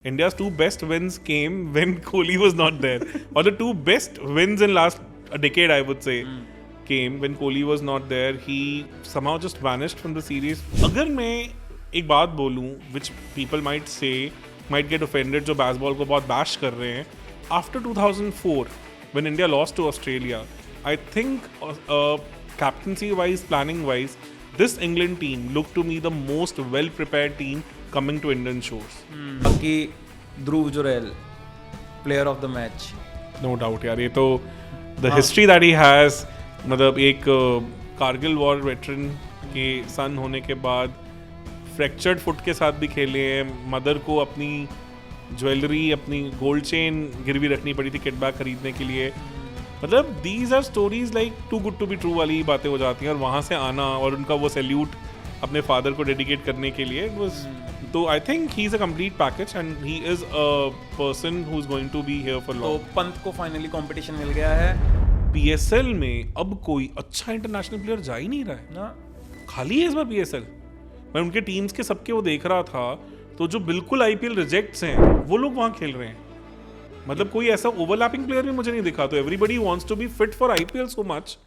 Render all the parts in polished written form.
India's two best wins came when Kohli was not there, or the two best wins in last a decade, I would say, came when Kohli was not there. He somehow just vanished from the series. अगर मैं एक बात बोलूँ, which people might say, might get offended, जो baseball को बहुत bash कर रहे हैं, after 2004, when India lost to Australia, I think captaincy-wise, planning-wise, this England team looked to me the most well-prepared team coming to Indian shores. बाकी Dhruv Jurel player of the match. No doubt यार, ये तो the history that he has, मतलब एक Kargil war veteran के सन होने के बाद फ्रैक्चर्ड फुट के साथ भी खेले हैं. मदर को अपनी ज्वेलरी, अपनी गोल्ड चेन गिरवी रखनी पड़ी थी किटबैक खरीदने के लिए. मतलब these are stories like too good to be true वाली बातें हो जाती हैं. और वहाँ से आना और उनका वो सैल्यूट अपने फादर को डेडिकेट करने के लिए was, तो I think he is a complete package and he is a person who is going to be here for तो लॉन्ग. पंत को फाइनली कंपटीशन मिल गया है पीएसएल में अब कोई अच्छा इंटरनेशनल प्लेयर जा ही नहीं रहा है, ना. खाली है इस बार पीएसएल. मैं उनके टीम्स के सबके वो देख रहा था, तो जो बिल्कुल आईपीएल रिजेक्ट्स हैं वो लोग वहाँ खेल रहे हैं. मतलब कोई ऐसा ओवरलैपिंग प्लेयर भी मुझे नहीं दिखा. तो everybody wants to be fit for IPL so much.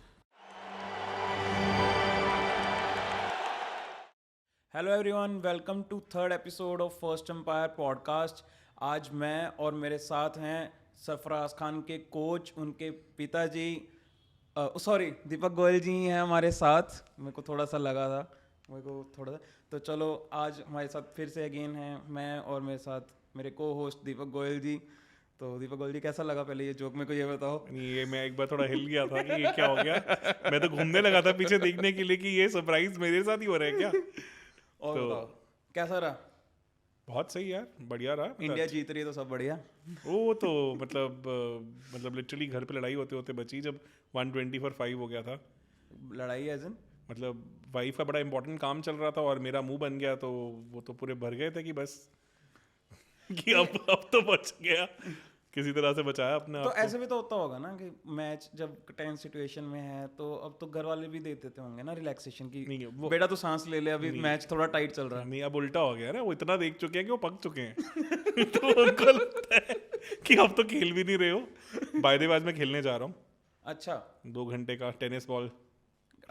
Hello everyone, welcome to third episode of first umpire podcast. आज मैं और मेरे साथ हैं सरफराज खान के कोच, उनके पिताजी, सॉरी दीपक गोयल जी हैं हमारे साथ. मेरे को थोड़ा सा लगा था, तो चलो आज हमारे साथ फिर से अगेन हैं मैं और मेरे साथ मेरे को होस्ट दीपक गोयल जी. तो दीपक गोयल जी, कैसा लगा पहले ये जोक? मेरे को ये बताओ. ये मैं एक बार थोड़ा हिल गया था कि ये क्या हो गया. मैं तो घूमने लगा था पीछे देखने के लिए कि ये सरप्राइज मेरे साथ ही हो रहा है क्या. और तो बताओ कैसा रहा? बहुत सही यार, बढ़िया रहा. इंडिया जीत रही है तो सब बढ़िया. वो तो मतलब लिटरली घर पे लड़ाई होते होते बची जब 120 for 5 हो गया था. लड़ाई एज इन मतलब वाइफ का बड़ा इंपॉर्टेंट काम चल रहा था और मेरा मुंह बन गया, तो वो तो पूरे भर गए थे कि बस कि अब तो बच गया, किसी तरह से बचाया अपने आप तो को. ऐसे भी तो होता होगा ना कि मैच जब टेंस सिचुएशन में है तो अब तो घर वाले भी दे देते होंगे ना रिलैक्सेशन की. नहीं, वो बेटा तू सांस ले ले, अभी मैच थोड़ा टाइट चल रहा है. नहीं, अब उल्टा हो गया ना. वो इतना देख चुके हैं कि वो पक चुके हैं तो उनको लगता है कि अब तो खेल भी नहीं रहे हो. बाय द वे आज मैं खेलने जा रहा हूँ. अच्छा, 2 घंटे का टेनिस बॉल.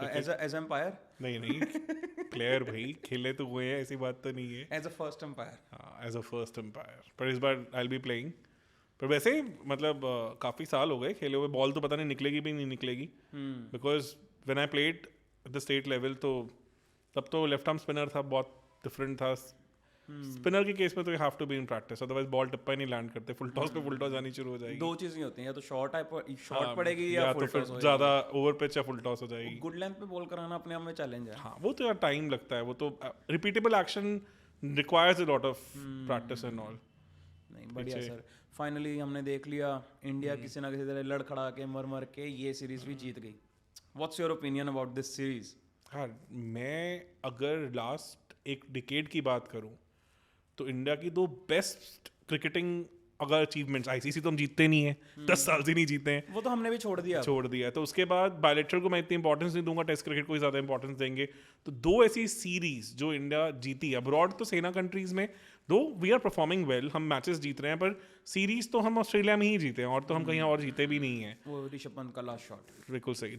एज एम्पायर, नहीं प्लेयर भाई, खेले तो हुए हैं, ऐसी बात तो नहीं है. As a first umpire. As a first umpire. पर इस बार आई विल बी प्लेइंग. पर वैसे मतलब काफ़ी साल हो गए खेले हुए. बॉल तो पता नहीं निकलेगी भी नहीं निकलेगी, because when I played at the state level तो तब तो लेफ्ट आर्म स्पिनर था, बहुत डिफरेंट था. स्पिनर के केस में तो you have to be in practice, otherwise ball टप्पा ही नहीं लैंड करते. फुल टॉस पे फुल टॉस आनी शुरू हो जाएगी. दो चीज़ें होती हैं, या तो शॉर्ट पड़ेगी या तो फुल फिर टॉस हो ज़्यादा ओवर पिच या फुल टॉस हो जाएगी. गुड लेंथ पे बॉल कराना अपने आप में चैलेंज है. हाँ, वो तो यार टाइम लगता है. वो तो repeatable action requires a lot of practice and all. नहीं, बढ़िया सर. फाइनली हमने देख लिया इंडिया किसी ना किसी तरह लड़ खड़ा के मर के ये सीरीज भी जीत गई. What's your opinion about this series? हाँ, मैं अगर लास्ट एक डिकेड की बात करूं तो इंडिया की 2 बेस्ट क्रिकेटिंग अगर अचीवमेंट्स, आईसीसी तो हम जीतते नहीं है, 10 साल से नहीं जीते हैं, वो तो हमने भी छोड़ दिया. तो उसके बाद बायलैटरल को मैं इतनी इंपॉर्टेंस नहीं दूंगा, टेस्ट क्रिकेट को ही ज़्यादा इंपॉर्टेंस देंगे. तो 2 ऐसी सीरीज जो इंडिया जीती अब्रॉड, तो सेना कंट्रीज में दो वी आर परफॉर्मिंग वेल, हम मैचेस जीत रहे हैं, पर सीरीज तो हम ऑस्ट्रेलिया में ही जीते हैं और तो हम कहीं और जीते भी नहीं हैं. वो ऋषभ पंत का लास्ट शॉट. बिल्कुल सही.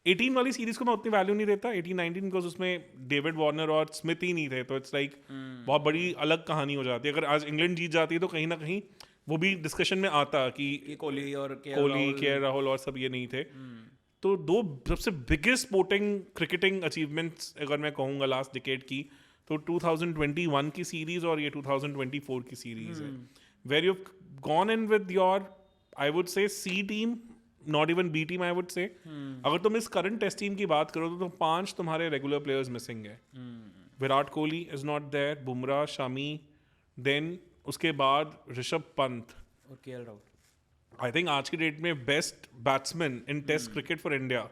18 वाली सीरीज को मैं उतनी वैल्यू नहीं देता, 18-19, बिकॉज उसमें डेविड वार्नर और स्मिथ ही नहीं थे, तो इट्स लाइक बहुत बड़ी अलग कहानी हो जाती है. अगर आज इंग्लैंड जीत जाती है तो कहीं ना कहीं वो भी डिस्कशन में आता कि कोहली और के राहुल और सब ये नहीं थे. तो 2 सबसे बिगेस्ट स्पोर्टिंग क्रिकेटिंग अचीवमेंट्स अगर मैं कहूँगा लास्ट डिकेड की, तो 2021 की सीरीज और ये 2024 की सीरीज है, where you gone in with your I would say C team, not even B team I would say. अगर तुम इस करंट टेस्ट टीम की बात करो तो 5 तुम्हारे रेगुलर प्लेयर्स मिसिंग है. Virat Kohli is not there, Bumrah, Shami, then उसके बाद ऋषभ पंत और केएल राहुल. आई थिंक आज की डेट में best batsman in test cricket for India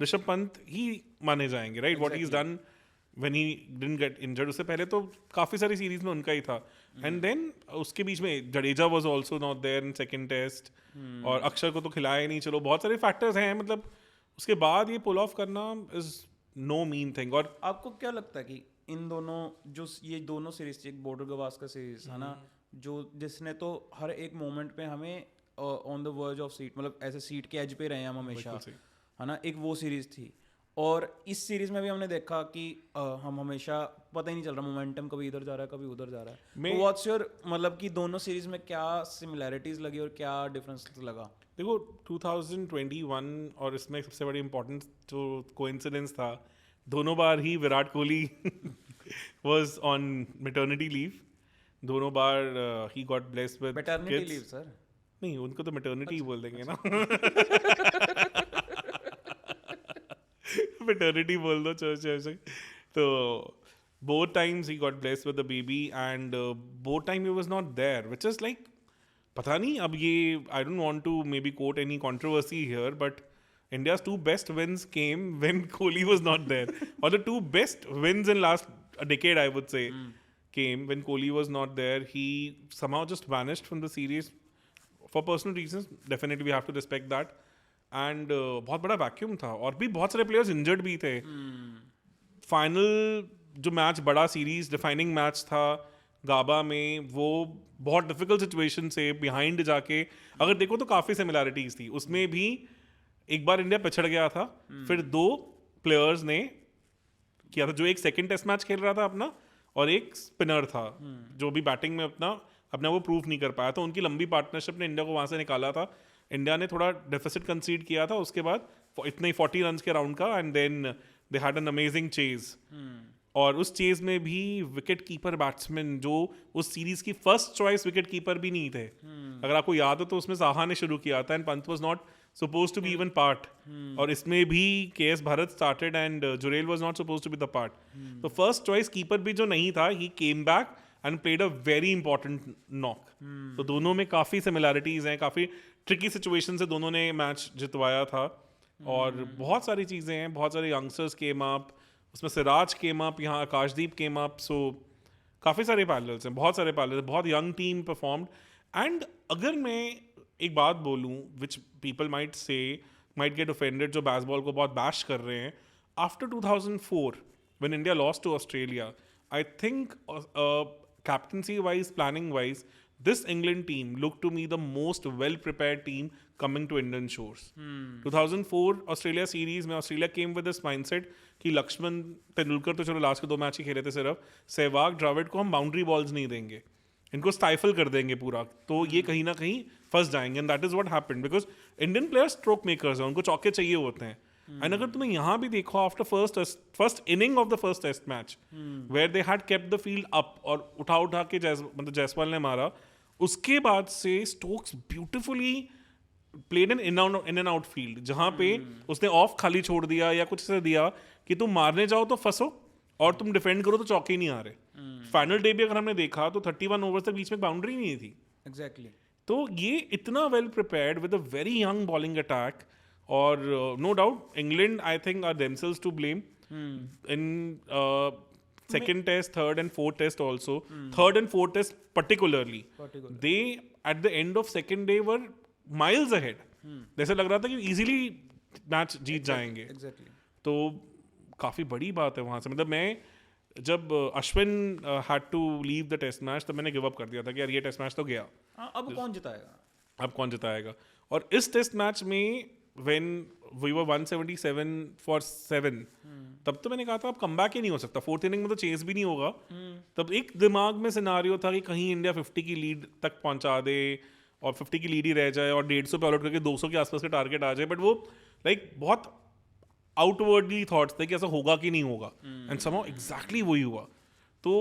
Rishabh Pant ही माने जाएंगे, right? What he is done when he didn't get injured. उससे पहले तो काफ़ी सारी सीरीज में उनका ही था. एंड देन उसके बीच में Jadeja was also not there in second test, और अक्षर को तो खिलाया ही नहीं. चलो बहुत सारे फैक्टर्स हैं, मतलब उसके बाद ये पुल ऑफ करना इज नो मीन थिंग. और आपको क्या लगता है कि इन दोनों जो ये दोनों सीरीज थी, एक बॉर्डर गवास्कर सीरीज है ना, जो जिसने तो हर एक मोमेंट पे हमें on the verge of seat, मतलब ऐसे सीट के एज पे रहे हैं हम हमेशा, बिल्कुल सही। है ना। एक वो सीरीज थी, और इस सीरीज में भी हमने देखा कि हम हमेशा पता ही नहीं चल रहा, मोमेंटम कभी इधर जा रहा है कभी उधर जा रहा है। तो व्हाट्स योर, मतलब कि दोनों सीरीज में क्या सिमिलैरिटीज लगी और क्या डिफरेंस लगा? देखो 2021 और इसमें सबसे बड़ी इम्पोर्टेंट जो कोइंसिडेंस था, दोनों बार ही Virat Kohli was on maternity leave. दोनों बार ही got blessed with maternity leave sir? नहीं, उनको तो मैटरनिटी ही बोल देंगे ना। मैटरनिटी बोल दो चर्च। तो both times he got blessed with the baby and both time he was not there, which is like, पता नहीं अब ये, I don't want to maybe quote any controversy here, but India's two best wins came when Kohli was not there. Or the two best wins in last a decade, I would say, came when Kohli was not there. He somehow just vanished from the series for personal reasons. Definitely we have to respect that. And बहुत बड़ा vacuum था, और भी बहुत सारे players injured भी थे। Final जो मैच, बड़ा सीरीज डिफाइनिंग मैच था गाबा में, वो बहुत डिफिकल्ट सिचुएशन से बिहाइंड जाके अगर देखो तो काफ़ी सिमिलैरिटीज थी उसमें भी। एक बार इंडिया पिछड़ गया था, फिर दो प्लेयर्स ने किया था, जो एक सेकंड टेस्ट मैच खेल रहा था अपना, और एक स्पिनर था जो भी बैटिंग में अपना वो प्रूव नहीं कर पाया था। उनकी लंबी पार्टनरशिप ने इंडिया को वहाँ से निकाला था। इंडिया ने थोड़ा डेफिसिट कंसीड किया था उसके बाद, इतने ही 40 रन के राउंड का, and then they had an amazing chase. और उस चेज में भी विकेट कीपर बैट्समैन जो उस सीरीज की फर्स्ट चॉइस विकेट कीपर भी नहीं थे। अगर आपको याद हो तो उसमें साहा ने शुरू किया था, and Pant was not supposed to be even part. और इसमें भी KS Bharat started and Jurel was not supposed to be the part. तो first choice keeper भी जो नहीं था, he came back and played a very important knock. तो दोनों में काफ़ी similarities हैं, काफ़ी tricky situation से दोनों ने मैच जितवाया था। और बहुत सारी चीज़ें हैं, बहुत सारे youngsters came up, उसमें सिराज came up, यहाँ आकाशदीप came up, so काफ़ी सारे पैरेलल्स हैं, बहुत सारे पैरेलल्स, बहुत यंग टीम परफॉर्म्ड। एंड अगर मैं एक बात बोलूँ which people might say might get offended, जो बैसबॉल को बहुत बैश कर रहे हैं, after 2004 when India lost to Australia, I think captaincy wise, planning wise, this England team looked to me the most well prepared team coming to Indian shores. 2004 Australia series में Australia came with this mindset कि लक्ष्मण तेंदुलकर तो चलो last के 2 match ही खेले थे सिर्फ, सहवाग द्रविड़ को हम बाउंड्री बॉल्स नहीं देंगे, इनको स्टाइफल कर देंगे पूरा, तो ये कहीं ना कहीं फंस जाएंगे। And that is what happened, because Indian players stroke makers हैं, उनको चौके चाहिए होते हैं। एंड अगर तुम्हें यहाँ भी देखो, after first inning of the first test match where they had kept the field up और उठा के मतलब जायसवाल ने मारा, उसके बाद से Stokes beautifully played in and out field, जहाँ पे उसने ऑफ खाली छोड़ दिया या कुछ ऐसा दिया कि तुम मारने जाओ तो फंसो और तुम डिफेंड करो तो चौके नहीं आ रहे। फाइनल डे भी अगर हमने देखा तो 31 ओवर्स तक बीच में बाउंड्री नहीं थी। एग्जैक्टली। तो ये इतना well prepared with a very young bowling attack, और no doubt England I think are themselves to blame in second test, third and fourth test also. Third and fourth test particularly. They at the end of second day were miles ahead. जैसे लग रहा था कि easily match जीत जाएंगे। Exactly. तो काफ़ी बड़ी बात है वहाँ से। मतलब मैं जब Ashwin had to leave the test match, तब मैंने गिव अप कर दिया था कि यार ये टेस्ट मैच तो गया, अब कौन जिताएगा? अब कौन जिताएगा। और इस टेस्ट मैच में when we were 177 for 7, तब तो मैंने कहा था अब कमबैक ही नहीं हो सकता, फोर्थ इनिंग में तो चेस भी नहीं होगा। तब एक दिमाग में सिनारियो था कि कहीं इंडिया 50 की लीड तक पहुंचा दे और 50 की लीड ही रह जाए और 150 पे आउट करके 200 के आसपास का टारगेट आ जाए, बट वो लाइक बहुत आउटवर्डली थॉट्स थे कि ऐसा होगा कि नहीं होगा, एंड समहाउ एग्जैक्टली वही हुआ। तो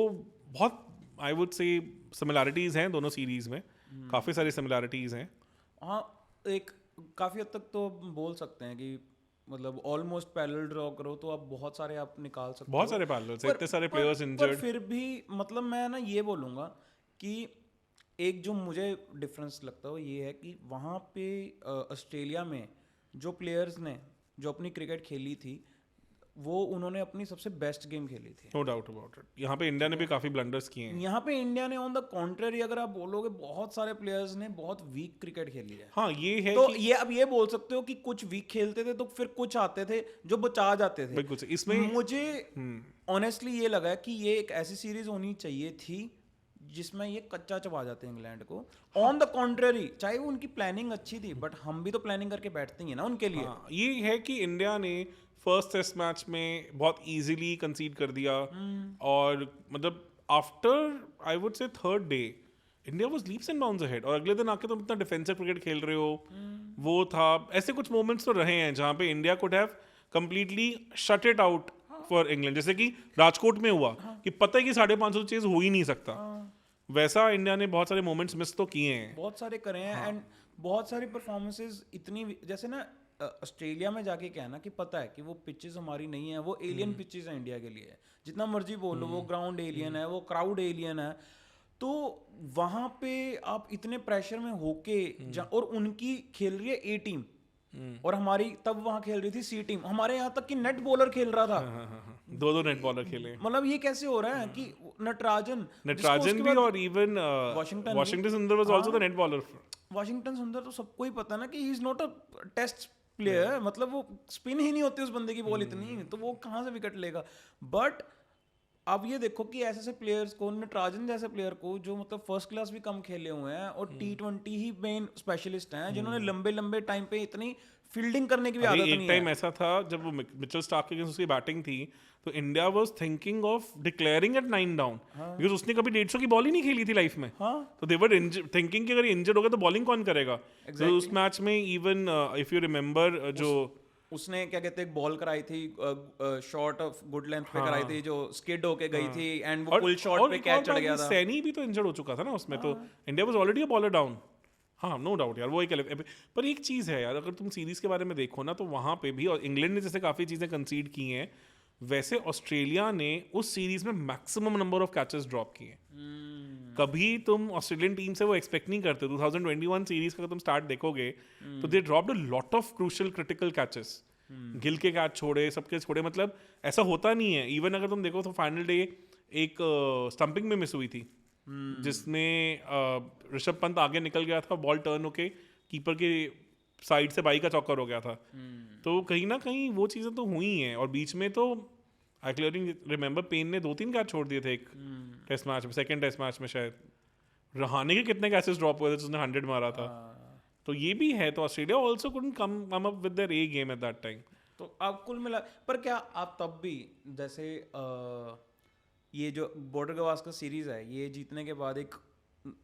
बहुत आई वुड से सिमिलैरिटीज हैं दोनों सीरीज में, काफ़ी सारी सिमिलैरिटीज हैं। हाँ, एक काफ़ी हद तक तो बोल सकते हैं कि मतलब ऑलमोस्ट पैरेलल ड्रॉ करो तो आप बहुत सारे आप निकाल सकते हो, बहुत सारे पैरेलल्स, इतने सारे प्लेयर्स इंजर्ड। फिर भी मतलब मैं ना ये बोलूँगा कि एक जो मुझे डिफरेंस लगता है वो ये है कि वहाँ पे ऑस्ट्रेलिया में जो प्लेयर्स ने जो अपनी क्रिकेट खेली थी वो उन्होंने अपनी सबसे बेस्ट गेम खेली थी। No doubt about it. यहाँ पे इंडिया ने भी काफी ब्लंडर्स किए हैं। यहाँ पे इंडिया ने ऑन द कॉन्ट्ररी अगर आप बोलोगे बहुत सारे प्लेयर्स ने बहुत वीक क्रिकेट खेली है। हाँ ये है तो ये अब ये बोल सकते हो कि कुछ वीक खेलते थे तो फिर कुछ आते थे जो बचा जाते थे। बिल्कुल। इसमें मुझे ऑनेस्टली ये लगा कि ये एक ऐसी सीरीज होनी चाहिए थी जिसमें ये कच्चा चबा जाते हैं इंग्लैंड को। ऑन द कॉन्ट्ररी, चाहे वो उनकी प्लानिंग अच्छी थी, बट हम भी तो प्लानिंग करके बैठते ही हैं ना उनके लिए। हाँ, ये है कि इंडिया ने फर्स्ट टेस्ट मैच में बहुत इजीली कंसीड कर दिया और मतलब आफ्टर आई वुड से third day India was leaps and bounds ahead और अगले दिन आके तुम इतना डिफेंसिव क्रिकेट खेल रहे हो। वो था, ऐसे कुछ मोमेंट्स तो रहे हैं जहाँ पे India could have completely shut it out for England, जैसे कि राजकोट में हुआ कि पता है कि 550 चेज हो ही नहीं सकता। वैसा इंडिया ने बहुत सारे मोमेंट्स मिस तो किए हैं, बहुत सारे करे हैं। एंड बहुत सारी परफॉर्मेंसेस इतनी, जैसे ना ऑस्ट्रेलिया में जाके क्या है ना कि पता है कि वो पिचेस हमारी नहीं है, वो एलियन पिचेस हैं इंडिया के लिए। जितना मर्जी बोलो वो ग्राउंड एलियन है, वो क्राउड एलियन है। तो वहां पे आप इतने प्रेशर में होके और उनकी खेल रही है ए टीम और हमारी तब वहां खेल रही थी सी टीम। हमारे यहाँ तक कि नेट बॉलर खेल रहा था। दो नेट बॉलर खेले। मतलब ये कैसे हो रहा है कि नटराजन भी और even Washington Sundar was also the net bowler. Washington Sundar तो सबको ही पता है ना कि he is not a test player, मतलब वो स्पिन ही नहीं होती उस बंदे की बॉल इतनी, तो वो कहाँ से विकेट लेगा। बट अब ये देखो कि ऐसे ऐसे प्लेयर्स को, नटराजन जैसे प्लेयर को जो मतलब फर्स्ट क्लास भी कम खेले हुए हैं और T20 ही मेन स्पेशलिस्ट हैं, जिन्होंने लंबे लंबे टाइम पे इतनी फील्डिंग करने की भी आदत नहीं है। एक टाइम ऐसा था जब वो मिचेल स्टार्क के अगेंस्ट उसकी बैटिंग थी तो India was thinking of declaring at 9 down, because उसने कभी 150 की बॉल ही नहीं खेली थी लाइफ में। तो दे वर थिंकिंग कि अगर इंजर्ड हो गया तो बॉलिंग कौन करेगा। तो उस मैच में इवन इफ यू रिमेंबर जो उसने क्या कहते हैं बॉल कराई थी शॉट ऑफ गुड लेंथ पे कराई थी जो स्किड होके गई थी एंड वो फुल शॉट पे कैच चढ़ गया था। सैनी भी तो इंजर्ड हो चुका था ना उसमें, तो India was already a bowler down. हाँ, नो डाउट यार, वो एक पर एक चीज़ है यार, अगर तुम सीरीज के बारे में देखो ना तो वहाँ पे भी, और इंग्लैंड ने जैसे काफ़ी चीज़ें कंसीड की हैं, वैसे ऑस्ट्रेलिया ने उस सीरीज में maximum number of catches drop किए। कभी तुम ऑस्ट्रेलियन टीम से वो एक्सपेक्ट नहीं करते। 2021 सीरीज का तुम स्टार्ट देखोगे तो दे dropped a lot of crucial critical catches. Gill के कैच छोड़े, सबके छोड़े, मतलब ऐसा होता नहीं है। इवन अगर तुम देखो तो फाइनल डे एक स्टंपिंग में मिस हुई थी जिसमें ऋषभ पंत आगे निकल गया था, बॉल टर्न होके कीपर के साइड से बाई का चौकर हो गया था। तो कहीं ना कहीं वो चीज़ें तो हुई हैं। और बीच में तो आई क्लियरली रिमेंबर पेन ने 2-3 कैच छोड़ दिए थे एक टेस्ट मैच में, सेकंड टेस्ट मैच में शायद। रहाने के कितने कैचेस ड्रॉप हुए थे जिसने 100 मारा था। तो ये भी है। तो Australia also couldn't come up with their A game at that time. तो आप कुल मिला, पर क्या आप तब भी जैसे ये जो बॉर्डर गवास्कर सीरीज है, ये जीतने के बाद एक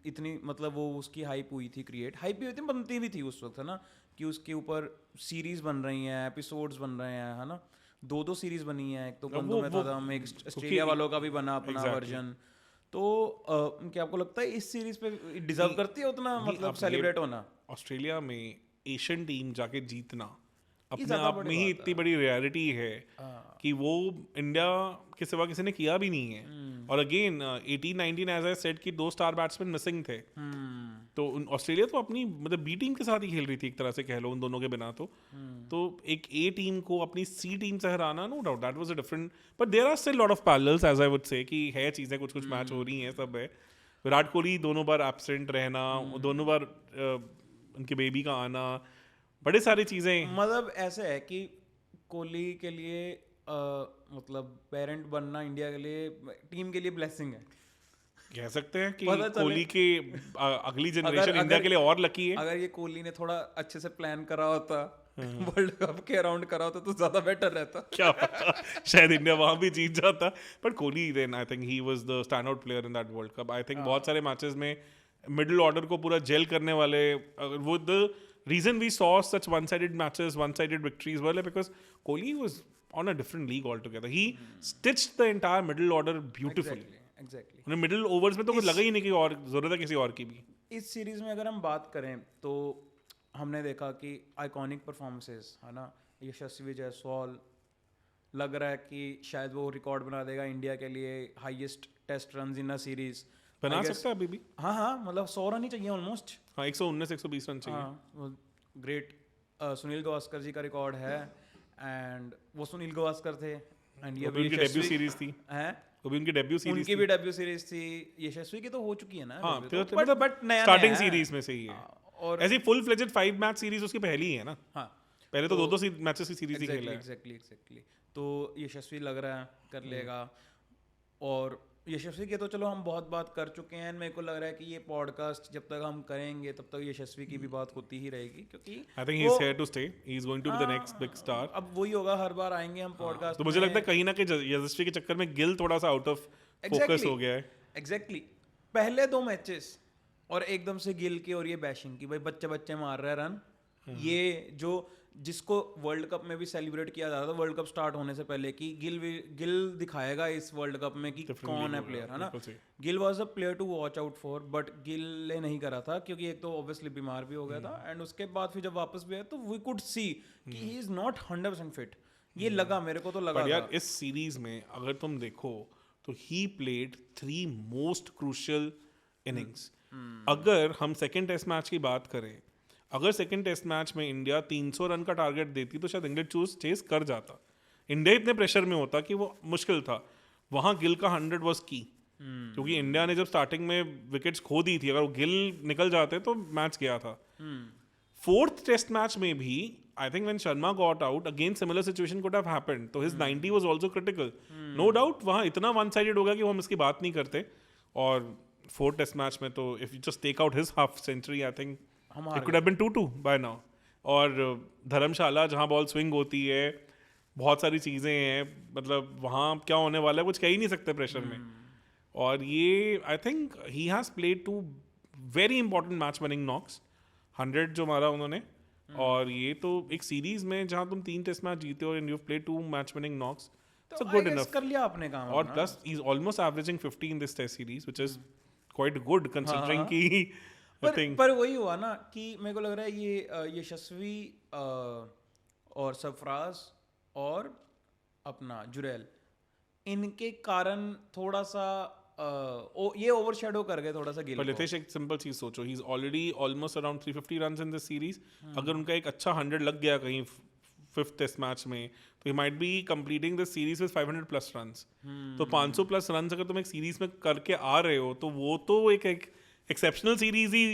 इतनी मतलब वो उसकी हाइप हुई थी, क्रिएट हाइप भी हुई थी, बनती भी थी उस वक्त, है ना, कि उसके ऊपर सीरीज बन रही हैं, एपिसोड्स बन रहे हैं, है ना। 2 सीरीज बनी है, एक तो बंदों में था, एक ऑस्ट्रेलिया वालों का भी बना अपना वर्जन। तो क्या आपको लगता है इस सीरीज पे डिजर्व करती है उतना मतलब सेलिब्रेट होना? ऑस्ट्रेलिया में एशियन टीम जाके जीतना अपने आप में ही इतनी बड़ी रियलिटी है कि वो इंडिया के सिवा किसी ने किया भी नहीं है। और अगेन 18-19 एज आई सेड कि 2 स्टार बैट्समैन मिसिंग थे। तो ऑस्ट्रेलिया तो अपनी मतलब बी टीम के साथ ही खेल रही थी एक तरह से, कह लो, उन दोनों के बिना। तो एक ए टीम को अपनी सी टीम से हराना, no doubt that was a different, but there are still lot of parallels as I would say कि है चीज़ें, कुछ मैच हो रही हैं, सब है। विराट कोहली दोनों बार एब्सेंट रहना, दोनों बार उनके बेबी का आना, बड़े सारी चीज़ें। मतलब ऐसे है कि कोहली के लिए मतलब पेरेंट बनना इंडिया के लिए, टीम के लिए ब्लेसिंग है, कह सकते हैं कि कोहली के अगली जनरेशन इंडिया के लिए और लकी है। अगर ये कोहली ने थोड़ा अच्छे से प्लान करा होता, वर्ल्ड कप के अराउंड करा होता तो ज्यादा बेटर रहता। क्या पता शायद इंडिया वहां भी जीत जाता। But Kohli then I think he was the stand out player in that World Cup. I think बहुत सारे मैचेस में मिडिल ऑर्डर को पूरा जेल करने वाले, वो the reason we saw such one-sided matches, one-sided victories were like because Kohli was on a different league altogether. He stitched the entire middle order beautifully. Exactly. उन्हें middle overs में तो कुछ लगा ही नहीं कि और जरूरत है किसी और की भी। इस सीरीज में अगर हम बात करें तो हमने देखा कि आइकॉनिक परफॉर्मेंसेस, है ना, यशस्वी जायसवाल लग रहा है कि शायद वो रिकॉर्ड बना देगा इंडिया के लिए, highest test run in a series बना सकता है अभी भी। हाँ, मतलब 100 रन ही चाहिए ऑलमोस्ट। हाँ, 119-120 रन चाहिए। हाँ, ग्रेट। सुनील गावस्कर जी का रिकॉर्ड है, एंड वो सुनील गावस्कर थे, एंड ये उनकी डेब्यू सीरीज थी, हैं वो भी उनकी डेब्यू सीरीज, उनकी भी डेब्यू सीरीज थी। यशस्वी की तो हो चुकी है ना। हाँ, बट नया स्टार्टिंग सीरीज में से ही है। और ऐसी फुल फ्लेजेड 5 मैच सीरीज उसकी पहली है ना। हाँ, पहले तो 2 मैचेस की सीरीज ही खेला है। एग्जैक्टली। तो यशस्वी लग रहा है कर लेगा। और यशस्वी के तो चलो हम बहुत बात कर चुके हैं, मेरे को लग रहा है कि ये पॉडकास्ट जब तक हम करेंगे तब तक यशस्वी की भी बात होती ही रहेगी, क्योंकि I think he is here to stay, he is going to be the next big star. अब वही होगा, हर बार आएंगे हम पॉडकास्ट तो मुझे लगता है कहीं ना कहीं यशस्वी के चक्कर में गिल थोड़ा सा आउट ऑफ फोकस हो गया है। एग्जैक्टली पहले 2 मैचेस और एकदम से गिल की और ये बैशिंग की, भाई बच्चे बच्चे मार रहे हैं रन। ये जो जिसको वर्ल्ड कप में भी सेलिब्रेट किया जा रहा था वर्ल्ड कप स्टार्ट होने से पहले कि गिल दिखाएगा इस वर्ल्ड कप में कि कौन है प्लेयर, है ना। Gill was a player to watch out for, but Gill ने नहीं करा था क्योंकि एक तो ऑब्वियसली बीमार भी हो गया था, एंड उसके बाद फिर जब वापस भी आया तो वी कुड सी कि ही इज नॉट 100% फिट। ये लगा, मेरे को तो लगा पर यार इस सीरीज में अगर तुम देखो तो he played 3 most crucial innings. अगर हम सेकेंड टेस्ट मैच की बात करें, अगर सेकेंड टेस्ट मैच में इंडिया 300 रन का टारगेट देती तो शायद इंग्लैंड चेस कर जाता। इंडिया इतने प्रेशर में होता कि वो मुश्किल था। वहां गिल का 100 वाज की, क्योंकि इंडिया ने जब स्टार्टिंग में विकेट्स खो दी थी, अगर वो गिल निकल जाते तो मैच गया था। फोर्थ टेस्ट मैच में भी I think when Sharma got out again similar situation could have happened, तो his 90 was also critical. No doubt वहां इतना वन साइडेड हो गया कि वो हम इसकी बात नहीं करते। और फोर्थ टेस्ट मैच में तो if you just take out his half century, I think it could have been 2-2 by now. और धर्मशाला जहां बॉल स्विंग होती है, बहुत सारी चीज़ें हैं, मतलब वहाँ क्या होने वाला है कुछ कह ही नहीं सकते प्रेशर में। और ये I think he has played 2 very important match winning knocks, 100 जो मारा उन्होंने। और ये तो एक सीरीज में जहाँ तुम 3 टेस्ट मैच जीते हो and you play 2 match winning knocks, तो गुड इनफ कर लिया आपने काम। और plus he is almost averaging 50 in this test series which is quite good considering कि पर वही हुआ ना कि मेरे को लग रहा है ये यशस्वी और सरफराज और अपना जुरैल, इनके कारण थोड़ा सा ये ओवरशैडो कर गए थोड़ा सा गिल को। लितेश एक सिंपल चीज सोचो, he is already almost around 350 runs in this series. अगर उनका एक अच्छा 100 लग गया कहीं 5th टेस्ट मैच में, तो he might be completing this series with 500 plus runs. तो 500 प्लस रन्स अगर तुम एक सीरीज में करके आ रहे हो तो वो तो एक एक्सेप्शनल सीरीज ही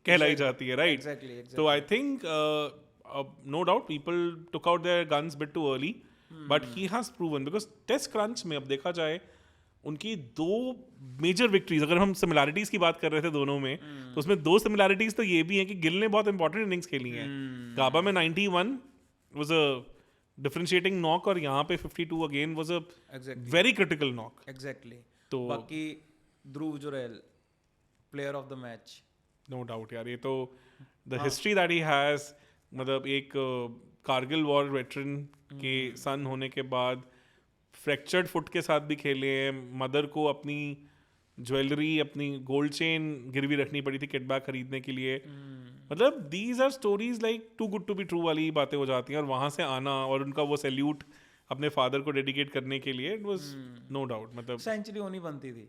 कहलाई जाती है, राइट? तो I think no doubt people took out their guns bit too early, but he has proven, because test crunch में अब देखा जाए उनकी 2 मेजर विक्ट्रीज, अगर हम सिमिलैरिटीज की बात कर रहे थे दोनों में, तो उसमें 2 सिमिलैरिटीज तो ये भी हैं कि गिल ने बहुत इंपॉर्टेंट इनिंग्स खेली हैं। गाबा में 91 वाज अ डिफरेंशिएटिंग नॉक, और यहाँ पे 52 again was a very critical knock. Exactly. तो बाकी Dhruv Jurel player of the match, no doubt यार, ये तो the history that he has, मतलब एक कारगिल वॉर वेटरन के सन होने के बाद फ्रैक्चर्ड फुट के साथ भी खेले हैं, मदर को अपनी ज्वेलरी, अपनी गोल्ड चेन गिरवी रखनी पड़ी थी किटबैक खरीदने के लिए। मतलब these are stories like too good to be true वाली बातें हो जाती हैं, और वहाँ से आना और उनका वो सैल्यूट अपने फादर को डेडिकेट करने के लिए, इट वाज नो डाउट, मतलब सेंचुरी होनी बनती थी।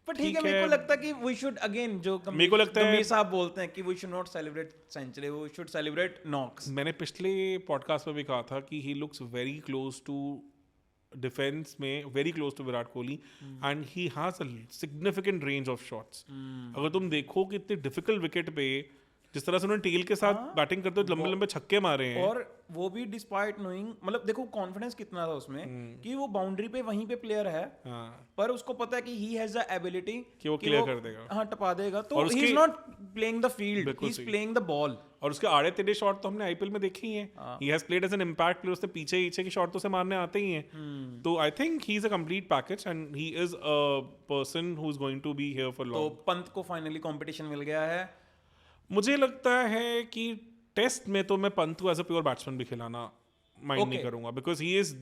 पर ठीक है, मेरे को लगता है कि वी शुड अगेन, जो मेरे को लगता है साहब बोलते हैं कि we should not celebrate century, we should celebrate knocks. मैंने पिछले पॉडकास्ट में भी कहा था कि he looks very close to defence में, very close to Virat Kohli, and he has a significant range of shots. अगर तुम देखो कि इतने डिफिकल्ट विकेट पे जिस तरह से उन्होंने टेल के साथ बैटिंग करते हुए लंबे लंबे छक्के मारे हैं, और वो भी डिस्पाइट नोइंग, मतलब देखो कॉन्फिडेंस कितना था उसमें कि वो बाउंड्री पे वहीं पे प्लेयर है, पर उसको पता है कि ही हैज द एबिलिटी कि वो क्लियर कर देगा, हाँ टपा देगा। तो ही is not playing the field, he is playing the ball. और उसके आड़े तेड़े शॉट तो हमने आईपीएल में देखे ही हैं। He has played as an impact player, उससे पीछे की शॉट तो से मारने आते ही हैं। तो I think he is a complete package and he is a person who is going to be here for long. तो पंत को फाइनली कंपटीशन मिल गया है। मुझे लगता है कि टेस्ट में तो मैं पंत को एज अ प्योर बैट्समैन भी खिलाना माइंड नहीं करूंगा, because he is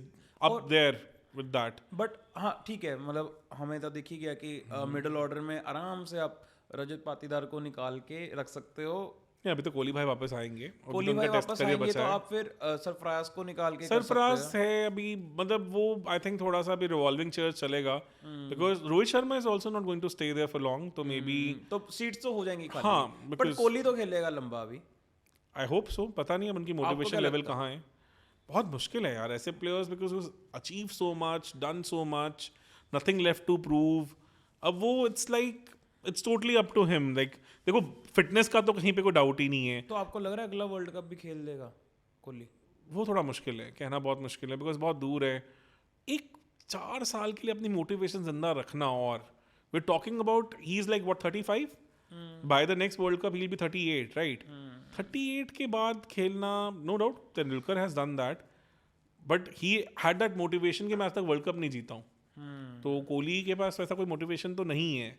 up there with that. But हाँ ठीक है, मतलब हमें तो दिख ही गया कि मिडिल ऑर्डर में आराम से आप रजत पाटीदार को निकाल के रख सकते हो। अभी तो कोहली भाई वापस आएंगे, कोहली भाई वापस आएंगे तो आप फिर सरफराज को निकाल के सरफराज है अभी, मतलब वो आई थिंक थोड़ा सा अभी रिवॉल्विंग चेयर चलेगा, because Rohit Sharma is also not going to stay there for long, तो मे बी तो सीट्स तो हो जाएंगी खाली। हाँ, बट कोहली तो खेलेगा लंबा अभी, आई होप सो। पता नहीं अब उनकी मोटिवेशन लेवल कहाँ है। बहुत मुश्किल है यार ऐसे players, because achieve so much, done so much, nothing left to prove. अब वो it's like it's totally up to him. Like देखो फिटनेस का तो कहीं पे कोई डाउट ही नहीं है। तो आपको लग रहा है अगला वर्ल्ड कप भी खेल देगा कोहली? वो थोड़ा मुश्किल है, कहना बहुत मुश्किल है, बिकॉज बहुत दूर है। एक 4 साल के लिए अपनी मोटिवेशन जिंदा रखना, और we're talking about he's like what 35 by the next World Cup he'll be 38, right? 38 के बाद खेलना, no doubt Tendulkar has done that, but he had that motivation कि मैं आज तक वर्ल्ड कप नहीं जीता हूँ. तो कोहली के पास वैसा कोई मोटिवेशन तो नहीं है.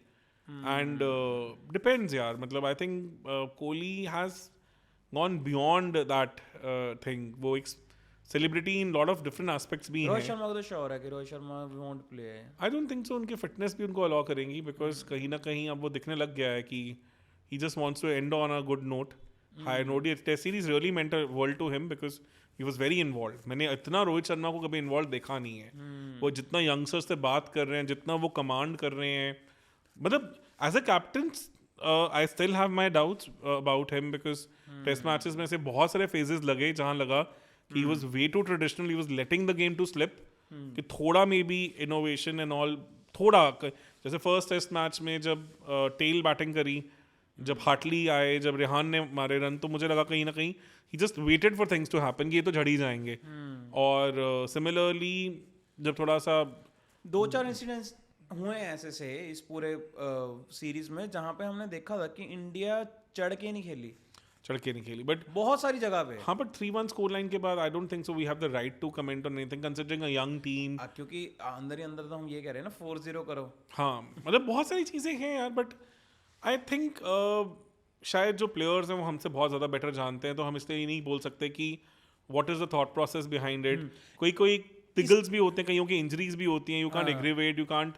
एंड डिपेंड्स यार, मतलब I think Kohli has gone beyond that thing. वो एक celebrity in lot of different aspects भी हैं. रोहित शर्मा को तो श्योर है कि Rohit Sharma won't play. I don't think सो उनकी फिटनेस भी उनको अलाउ करेंगी, बिकॉज कहीं ना कहीं अब वो दिखने लग गया है कि he just wants to end on a good note, high note. ये test series really meant a world to him because he was very involve. मैंने इतना रोहित शर्मा को कभी इन्वॉल्व देखा नहीं है. वो जितना यंगस्टर्स से बात कर रहे हैं, जितना वो कमांड कर रहे हैं, मतलब as a captain I still have my doubts about him, because test matches में से बहुत सारे फेजेस लगे जहाँ लगा कि he was way too traditional, he was letting the game to slip, कि थोड़ा may be innovation and all थोड़ा, जैसे फर्स्ट टेस्ट मैच में जब टेल बैटिंग करी, जब हार्टली आए, जब रेहान ने मारे रन, तो मुझे लगा कहीं ना कहीं he just waited for things to happen कि ये तो झड़ ही जाएंगे. और सिमिलरली जब थोड़ा सा 2-4 इंसिडेंट्स हुए ऐसे से इस पूरे सीरीज में जहाँ पे हमने देखा था कि इंडिया चढ़ के नहीं खेली, बट बहुत सारी जगह पे. हाँ, बट 3-1 स्कोर लाइन के बाद I don't think so we have the right to comment on anything considering a young team. क्योंकि अंदर ही अंदर तो हम ये कह रहे हैं ना 4-0 करो. हाँ, मतलब बहुत सारी चीज़ें हैं यार, बट आई थिंक शायद जो प्लेयर्स हैं वो हमसे बहुत ज़्यादा बेटर जानते हैं, तो हम इसलिए ये नहीं बोल सकते कि what is the thought process behind it. कोई पिगल्स भी होते हैं, कईयों की इंजरीज भी होती हैं. You can't aggravate, you can't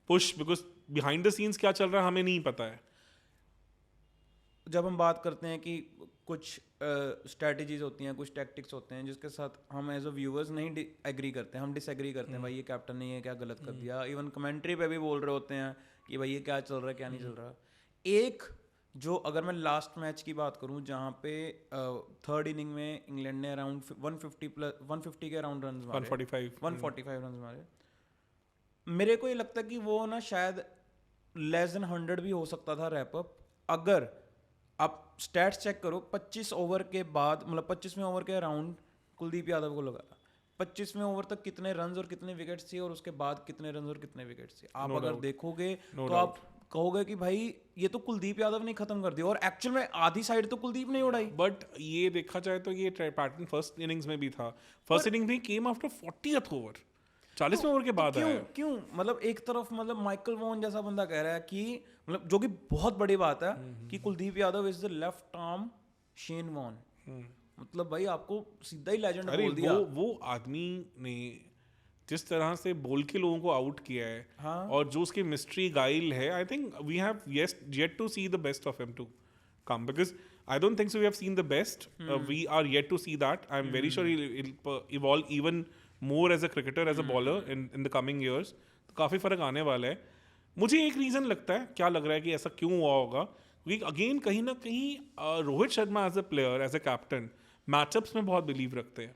push, because behind the scenes क्या चल रहा है हमें नहीं पता है. जब हम बात करते हैं कि कुछ स्ट्रेटजीज होती हैं, कुछ टैक्टिक्स होते हैं जिसके साथ हम एज अ व्यूअर्स नहीं एग्री करते हैं, हम डिसएग्री करते हैं, भाई ये कैप्टन ने ये क्या गलत कर दिया. इवन कमेंट्री पे भी बोल रहे होते हैं कि भाई ये क्या चल रहा है, क्या नहीं चल रहा. एक जो अगर मैं लास्ट मैच की बात करूं जहाँ पे थर्ड इनिंग में इंग्लैंड ने अराउंड 150 के अराउंड रन मारे, 145 रन मारे, मेरे को ये लगता है कि वो ना शायद लेस देन 100 भी हो सकता था रैप अप. अगर आप स्टैट्स चेक करो, 25 ओवर के बाद, मतलब 25वें ओवर के अराउंड कुलदीप यादव को लगा 25वें ओवर तक कितने रन्स और कितने विकेट्स थे, और उसके बाद कितने रन्स और कितने विकेट्स थे. आप अगर देखोगे तो आप कहोगे कि भाई ये तो कुलदीप यादव ने खत्म कर दिया, और एक्चुअल में आधी साइड तो कुलदीप ने उड़ाई. बट ये देखा जाए तो ये पैटर्न फर्स्ट इनिंग्स में भी था. फर्स्ट इनिंग भी केम आफ्टर 40th ओवर, 40वें ओवर के बाद आया. क्यों मतलब एक तरफ मतलब माइकल वॉन जैसा बंदा कह रहा है कि मतलब, जो कि बहुत बड़ी बात है कि Kuldeep Yadav is the left arm Shane Warne. मतलब भाई आपको सीधा ही लेजेंड बोल दिया. वो आदमी ने जिस तरह से बोल के लोगों को आउट किया है, हाँ? और जो उसकी मिस्ट्री गाइल है, I think we have yet to see the best of him to come, because I don't think so we have seen the best. We are yet to see that. I'm very sure he'll evolve even more as a cricketer, as a bowler in the coming years. तो काफ़ी फ़र्क आने वाला है. मुझे एक reason लगता है, क्या लग रहा है कि ऐसा क्यों हुआ होगा, क्योंकि अगेन कहीं ना कहीं Rohit Sharma as a player, as a captain, matchups में बहुत बिलीव रखते हैं.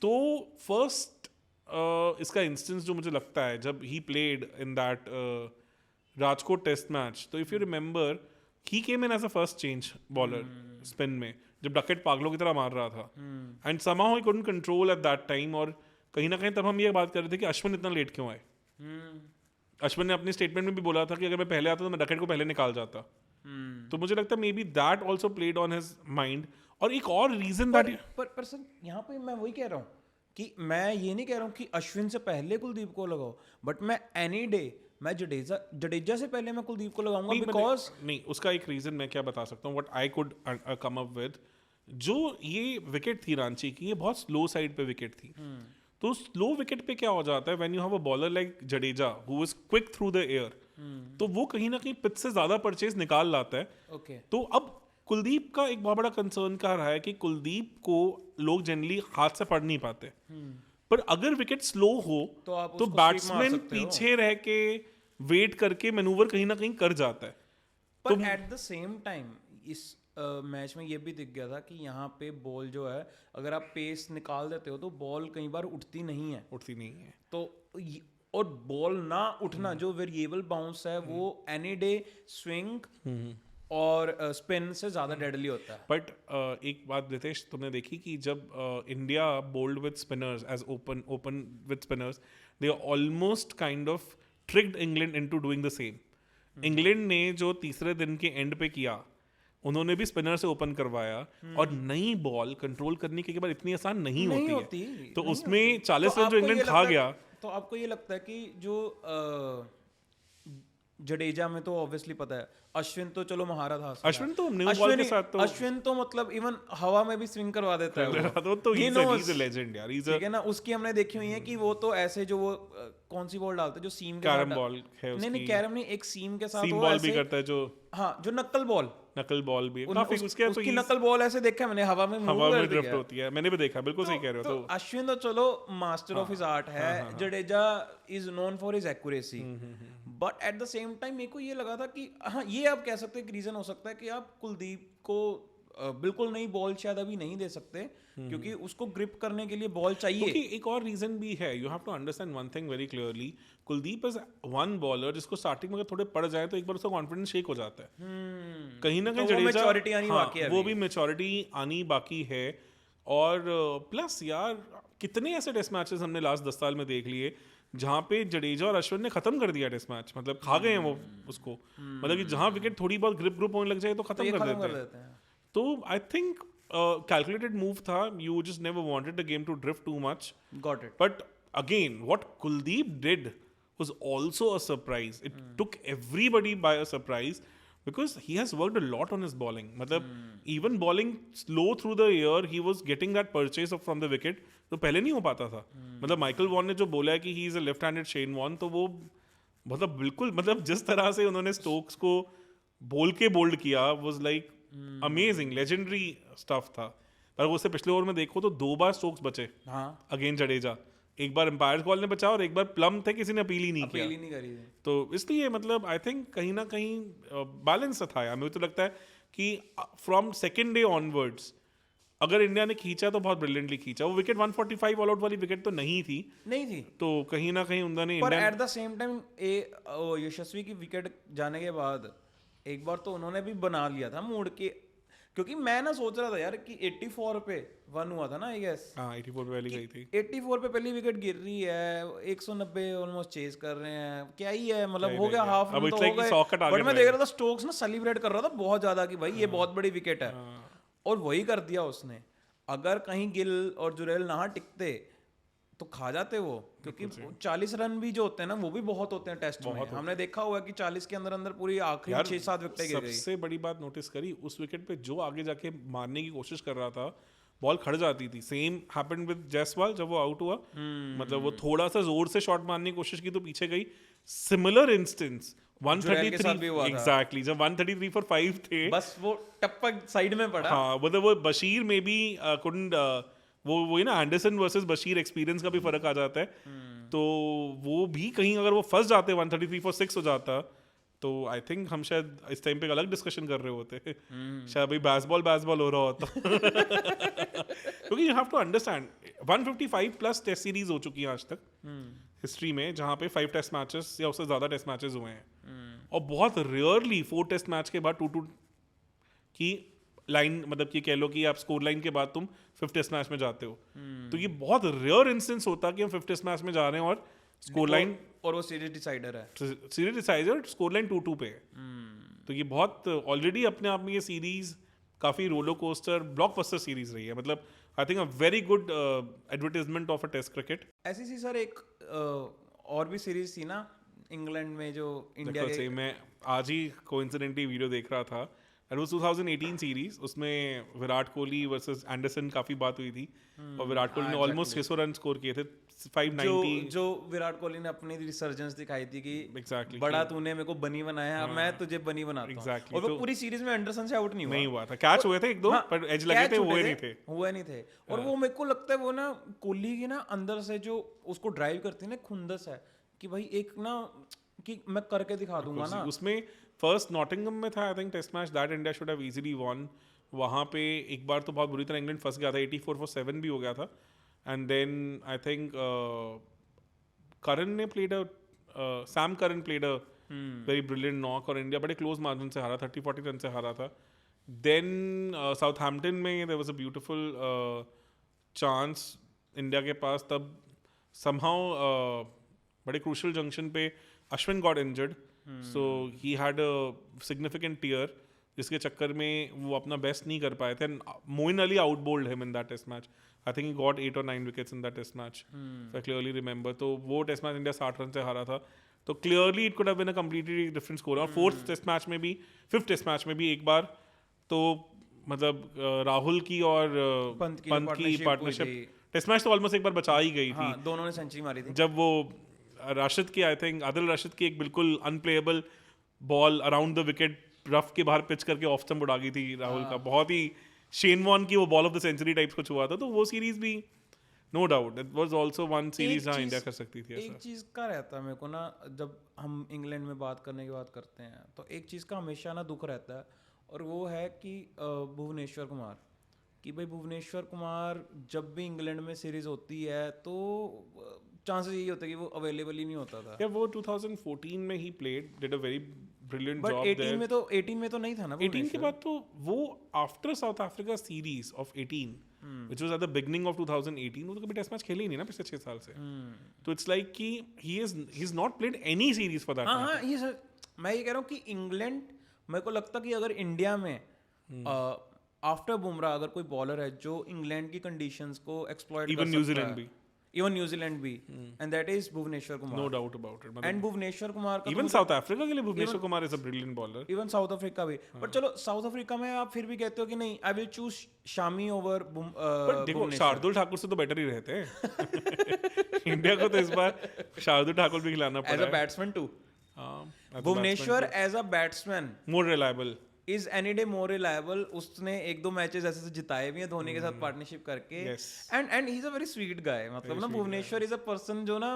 तो फर्स्ट इसका इंस्टेंस जो मुझे लगता है, जब he played in that Rajkot test match, तो if you remember he came in as a first change bowler spin में, जब डकेट पागलों की तरह मार रहा था, and somehow he couldn't control at that time. और कहीं ना कहीं तब हम ये बात कर रहे थे कि अश्विन इतना लेट क्यों आए. अश्विन ने अपनी स्टेटमेंट में भी बोला था कि अगर मैं पहले आता तो मैं डकेट को पहले निकाल जाता. तो मुझे लगता है may be that also played on his mind. और एक और रीजन दैट पर सर यहाँ पे मैं वही कह रहा हूँ कि मैं ये नहीं कह रहा हूँ कि अश्विन से पहले कुलदीप को लगाओ, बट मैं एनी डे मैं जडेजा से पहले मैं कुलदीप को लगाऊंगा. बिकॉज नहीं, उसका एक रीजन मैं क्या बता सकता हूँ, what I could come up with. जो ये विकेट थी रांची की, ये बहुत स्लो साइड पे विकेट थी. तो स्लो विकेट पे क्या हो जाता है, when you have a bowler like Jadeja who is quick through the air, तो वो कहीं ना कहीं पिच से ज्यादा परचेज निकाल लाता है. ओके. तो अब कुलदीप का एक बहुत बड़ा कंसर्न क्या रहा है कि कुलदीप को लोग जनरली हाथ से पढ़ नहीं पाते. पर अगर विकेट स्लो हो तो बैट्समैन पीछे रह के वेट करके मैनूवर कहीं ना कहीं कर जाता है. पर एट द सेम टाइम इस मैच में ये भी दिख गया था कि यहाँ पे बॉल जो है, अगर आप पेस निकाल देते हो तो बॉल कई बार उठती नहीं है. तो और बॉल ना उठना, जो वेरिएबल बाउंस है, वो एनी डे स्विंग और स्पिन से ज़्यादा डेडली होता है। बट एक बात रितेश, तुमने देखी कि जब India bowled with spinners as open with spinners, they almost kind of tricked England into doing the same. England ने जो तीसरे दिन के एंड पे किया, उन्होंने भी स्पिनर से ओपन करवाया, और नई बॉल कंट्रोल करने के बाद इतनी आसान नहीं होती है। तो उसमें 40 रन जो इंग्लैंड खा गया। तो आपको ये लगता है कि जो जडेजा में तो ऑब्वियसली पता है, अश्विन तो चलो महारत हासिल, अश्विन तो न्यू बॉल के साथ तो अश्विन तो मतलब इवन हवा में भी स्विंग करवा देता है तो he is a legend यार, ठीक है ना। उसकी हमने देखी हुई है कि वो तो ऐसे जो वो कौन सी बॉल डालता है जो सीम के कैरम बॉल है उसकी, नहीं कैरम नहीं, एक सीम के साथ सीम वो बॉल ऐसे, भी करता है जो, हाँ जो नकल बॉल भी है काफी उसके, उसकी नकल बॉल ऐसे देखा है मैंने, हवा में ड्रिफ्ट होती है, मैंने भी देखा, बिल्कुल सही कह रहे हो। तो अश्विन तो चलो मास्टर ऑफ हिज आर्ट है, Jadeja is known for his accuracy, but at the same time मेरे को ये लगा था कि हाँ ये आप कह सकते हैं, रीजन हो सकता है कि आप कुलदीप को बिल्कुल नई बॉल शायद अभी नहीं दे सकते, क्योंकि उसको ग्रिप करने के लिए बॉल चाहिए। क्योंकि एक और रीजन भी है, you have to understand one thing very clearly, Kuldeep is one bowler जिसको स्टार्टिंग में अगर थोड़े पड़ जाए तो एक बार उसका कॉन्फिडेंस शेक हो जाता है। कहीं ना कहीं जडेजा, मैच्योरिटी आनी बाकी है, वो भी मैच्योरिटी आनी बाकी है। और प्लस यार कितने ऐसे टेस्ट मैचेस हमने लास्ट 10 साल में देख लिए जहाँ पे जडेजा और अश्विन ने खत्म कर दिया टेस्ट मैच, मतलब खा गए हैं वो उसको, मतलब कि जहाँ विकेट थोड़ी बहुत ग्रिप होने लग जाए तो खत्म कर देते हैं। तो आई थिंक calculated move था, you just never wanted the game to drift too much. Got it. But again, what Kuldeep did was also a surprise. It took everybody by a surprise because he has worked a lot on his bowling. मतलब even bowling slow through the air, he was getting that purchase from the wicket. तो पहले नहीं हो पाता था। मतलब Michael Vaughan ने जो बोला है कि he is a left-handed Shane Warne, तो वो मतलब बिल्कुल, मतलब जिस तरह से उन्होंने स्टोक्स को बोल के बोल्ड किया was like amazing, legendary stuff था। पर उससे पिछले ओवर में देखो तो 2 बार स्टोक्स बचे अगेंस्ट जडेजा, एक बार एम्पायर कॉल ने बचा और एक बार प्लम थे, किसी ने अपील ही नहीं किया। तो इसलिए मतलब आई थिंक कहीं ना कहीं बैलेंस था यार। मुझे तो लगता है कि फ्रॉम सेकेंड डे ऑनवर्ड्स अगर इंडिया ने खींचा तो बहुत ब्रिलियंटली खींचा। वो विकेट 145 ऑल आउट वाली विकेट तो नहीं थी, तो कहीं ना कहीं उन्होंने, पर एट द सेम टाइम यशस्वी की विकेट जाने के बाद एक बार तो उन्होंने भी बना लिया था मूड के, क्योंकि मैं ना सोच रहा था यार कि 84 पे 1 हुआ था ना, आई गेस। हाँ 84 पे पहली गई थी, 84 पे पहली विकेट गिर रही है, 190 ऑलमोस्ट चेज कर रहे हैं, क्या ही है, मतलब हो गया हाफ रन तो हो गए। बट मैं देख रहा था स्टोक्स ना सेलिब्रेट कर रहा था बहुत ज्यादा कि भाई ये बहुत बड़ी विकेट है, और वही कर दिया उसने। अगर कहीं गिल और जुरेल ना टिकते तो खा जाते वो, क्योंकि 40 रन भी जो होते हैं ना वो भी बहुत होते हैं टेस्ट में। हमने देखा हुआ है कि 40 के अंदर अंदर पूरी आखिरी 6-7 विकेटें गिर गई। सबसे बड़ी बात नोटिस करी उस विकेट पे, जो आगे जाके मारने की कोशिश कर रहा था बॉल खड़ जाती थी। सेम हैपेंड विद जायसवाल जब वो आउट हुआ, मतलब वो थोड़ा सा जोर से शॉट मारने की कोशिश की तो पीछे गई। सिमिलर इंस्टेंस 133 एग्जैक्टली, जब 133 for 5 थे, बस वो टप्पा साइड में पड़ा। हाँ मतलब वो बशीर में भी कुडंट, वो ना एंडरसन वर्सेस बशीर एक्सपीरियंस का भी फर्क आ जाता है। तो वो भी कहीं अगर वो फंस जाते 133 for 6 हो जाता तो आई थिंक हम शायद इस टाइम पे अलग डिस्कशन कर रहे होते, शायद भाई बैसबॉल हो रहा होता। क्योंकि you have to understand 155 plus test series हो चुकी है आज तक हिस्ट्री में, जहाँ पे 5 टेस्ट मैचेस या उससे ज्यादा टेस्ट मैचेस हुए हैं, और बहुत रेयरली 4 टेस्ट मैच के बाद 2-2 की लाइन, मतलब कि कह लो कि आप स्कोर लाइन के बाद तुम 5 टेस्ट मैच में जाते हो। तो ये बहुत रेयर इंस्टेंस होता है कि हम 5 टेस्ट मैच में जा रहे हैं और स्कोर लाइन, और वो सीरीज डिसाइडर है, सीरीज डिसाइडर, स्कोर लाइन 2-2 पे है। तो ये बहुत ऑलरेडी अपने आप में ये सीरीज काफी रोलर कोस्टर ब्लॉकबस्टर सीरीज रही है। मतलब I think a very good advertisement of a test cricket. ऐसी सी सर एक और भी सीरीज थी ना इंग्लैंड में जो इंडिया के, मैं आज ही कोइंसिडेंटली वीडियो देख रहा था, एंड वो 2018 सीरीज, उसमें विराट कोहली वर्सेस एंडरसन काफी बात हुई थी, और विराट कोहली ने ऑलमोस्ट 600 रन स्कोर किए थे, 590। जो विराट कोहली ने अपनी रिसर्जेंस दिखाई थी कि exactly, बड़ा तूने मेरे को बनी बनाया, अब मैं तुझे बनी बनाता हूं। exactly, और वो पूरी सीरीज में एंडरसन से आउट नहीं हुआ था, कैच हुए थे 1-2, पर एज लगे थे, हुए नहीं थे। और वो मेरे को लगता है वो ना कोहली की ना अंदर से जो उसको ड्राइव करती है ना, खुंदस है कि भाई एक ना कि मैं करके दिखा दूंगा ना। उसमें फर्स्ट नॉटिंगम में था I think test match that India should have easily won. वहाँ पे एक बार तो बहुत बुरी तरह इंग्लैंड फंस गया था, 84 for 7 भी हो गया था। And then I think Curran ने played Sam Curran played a very brilliant knock, और इंडिया बड़े क्लोज मार्जिन से हारा, 30-40 रन से हारा था. देन साउथहैम्पटन में there was a beautiful chance India के पास, तब समहाउ बड़े क्रूशल जंक्शन पे Ashwin got injured, so he had a significant tear, जिसके चक्कर में वो अपना बेस्ट नहीं कर पाए थे. Moin Ali out bowled him in that test match. I think he got 8 or 9 wickets in that test match, I clearly remember. तो वो टेस्ट मैच इंडिया 60 रन से हारा था. तो clearly it could have been a completely different score. और fourth test match में भी, fifth test match में भी एक बार तो मतलब राहुल की और पंत की पार्टनरशिप टेस्ट मैच तो ऑलमोस्ट एक बार बचा ही गई थी. दोनों ने सेंचुरी मारी थी. जब वो राशिद की, आई थिंक आदिल राशिद की एक बिल्कुल unplayable ball around the wicket rough के बाहर पिच करके ऑफ स्टंप उड़ा गई थी राहुल का. बहुत ही शेन वॉर्न की वो ball of the century types कुछ हुआ था. तो वो सीरीज भी no doubt it was also one series जहां इंडिया कर सकती थी. एक चीज का रहता है मेरे को ना, जब हम इंग्लैंड में बात करने की बात करते हैं तो एक चीज का हमेशा ना दुख रहता है, और वो है कि भुवनेश्वर कुमार, कि भाई भुवनेश्वर कुमार जब भी इंग्लैंड में सीरीज होती है तो चांसेस यही होते हैं कि वो अवेलेबल ही नहीं होता था. या वो 2014 में ही played, did a very brilliant but job 18 में तो नहीं था ना. 18 के बाद तो वो after south Africa series of 18 which was at the beginning of 2018, वो तो कभी टेस्ट मैच खेले ही नहीं ना पिछले 6 साल से. तो इट्स लाइक कि he is not played any series for that. हाँ, ये सर मैं ये कह रहा हूँ कि इंग्लैंड, मेरे को लगता कि अगर इंडिया में आफ्टर बुमराह अगर कोई बॉलर है जो इंग्लैंड की कंडीशंस को एक्सप्लॉइट कर सकता है, इवन न्यूजीलैंड भी, and that is Bhuvneshwar Kumar. No doubt about it. And Bhuvneshwar Kumar का इवन साउथ अफ्रीका के लिए Bhuvneshwar Kumar is a brilliant bowler. Even South Africa भी. बट चलो साउथ अफ्रीका में आप फिर भी कहते हो कि नहीं, I will choose Shami over. But देखो शार्दुल ठाकुर से तो बेटर ही रहते हैं. इंडिया को तो इस बार शार्दुल ठाकुर भी खिलाना पड़ा as a batsman too. Bhuvneshwar as a batsman more reliable, is any day more reliable. उसने 1-2 मैचेस ऐसे जिताए भी हैं धोनी के साथ पार्टनरशिप करके. And he is a very sweet guy. मतलब ना भुवनेश्वर इज अ पर्सन जो ना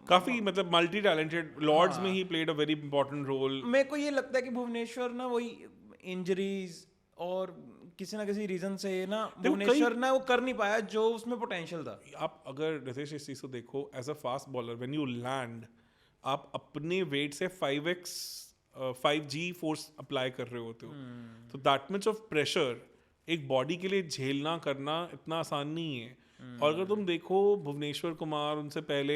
काफी मतलब मल्टी टैलेंटेड. लॉर्ड्स में ही played a very important role. मेरे को ये लगता है कि भुवनेश्वर ना वही इंजरीज और किसी ना किसी रीजन से ना भुवनेश्वर ना वो कर नहीं पाया जो उसमें पोटेंशियल था. आप अगर रितेश इस चीज को देखो, as a fast bowler when you land, आप अपने वेट से 5x 5G फोर्स अप्लाई कर रहे होते हो. तो दैट मच ऑफ प्रेशर एक बॉडी के लिए झेलना करना इतना आसान नहीं है. और अगर तुम देखो भुवनेश्वर कुमार, उनसे पहले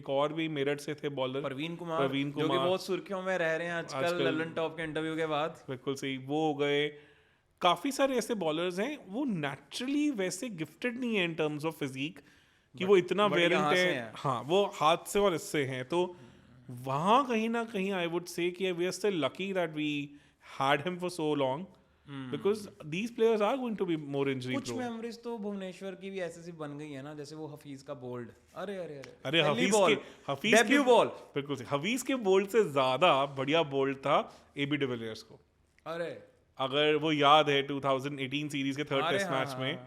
एक और भी मेरठ से थे बॉलर प्रवीण कुमार जो कि बहुत सुर्खियों में रह रहे हैं आजकल ललन टॉप के इंटरव्यू के बाद. बिल्कुल सही, वो हो गए. काफी सारे ऐसे बॉलर्स हैं वो नेचुरली वैसे गिफ्टेड नहीं है इन टर्म्स ऑफ फिजिक कि वो इतना वेरिएंट है. हाँ, वो हाथ से और इससे हैं. तो वहाँ कहीं ना कहीं आई वुड से कि we are still lucky that we had him for so long, because these players are going to be more injury prone. कुछ मेमोरीज तो भुवनेश्वर की भी ऐसी बन गई है ना, जैसे वो हफीज का बोल्ड. अरे हफीज डेब्यू बॉल. बिल्कुल सही. हफीज के बोल्ड से ज्यादा बढ़िया बोल्ड था एबी डिविलियर्स को. अरे अगर वो याद है 2018 सीरीज के थर्ड टेस्ट मैच में,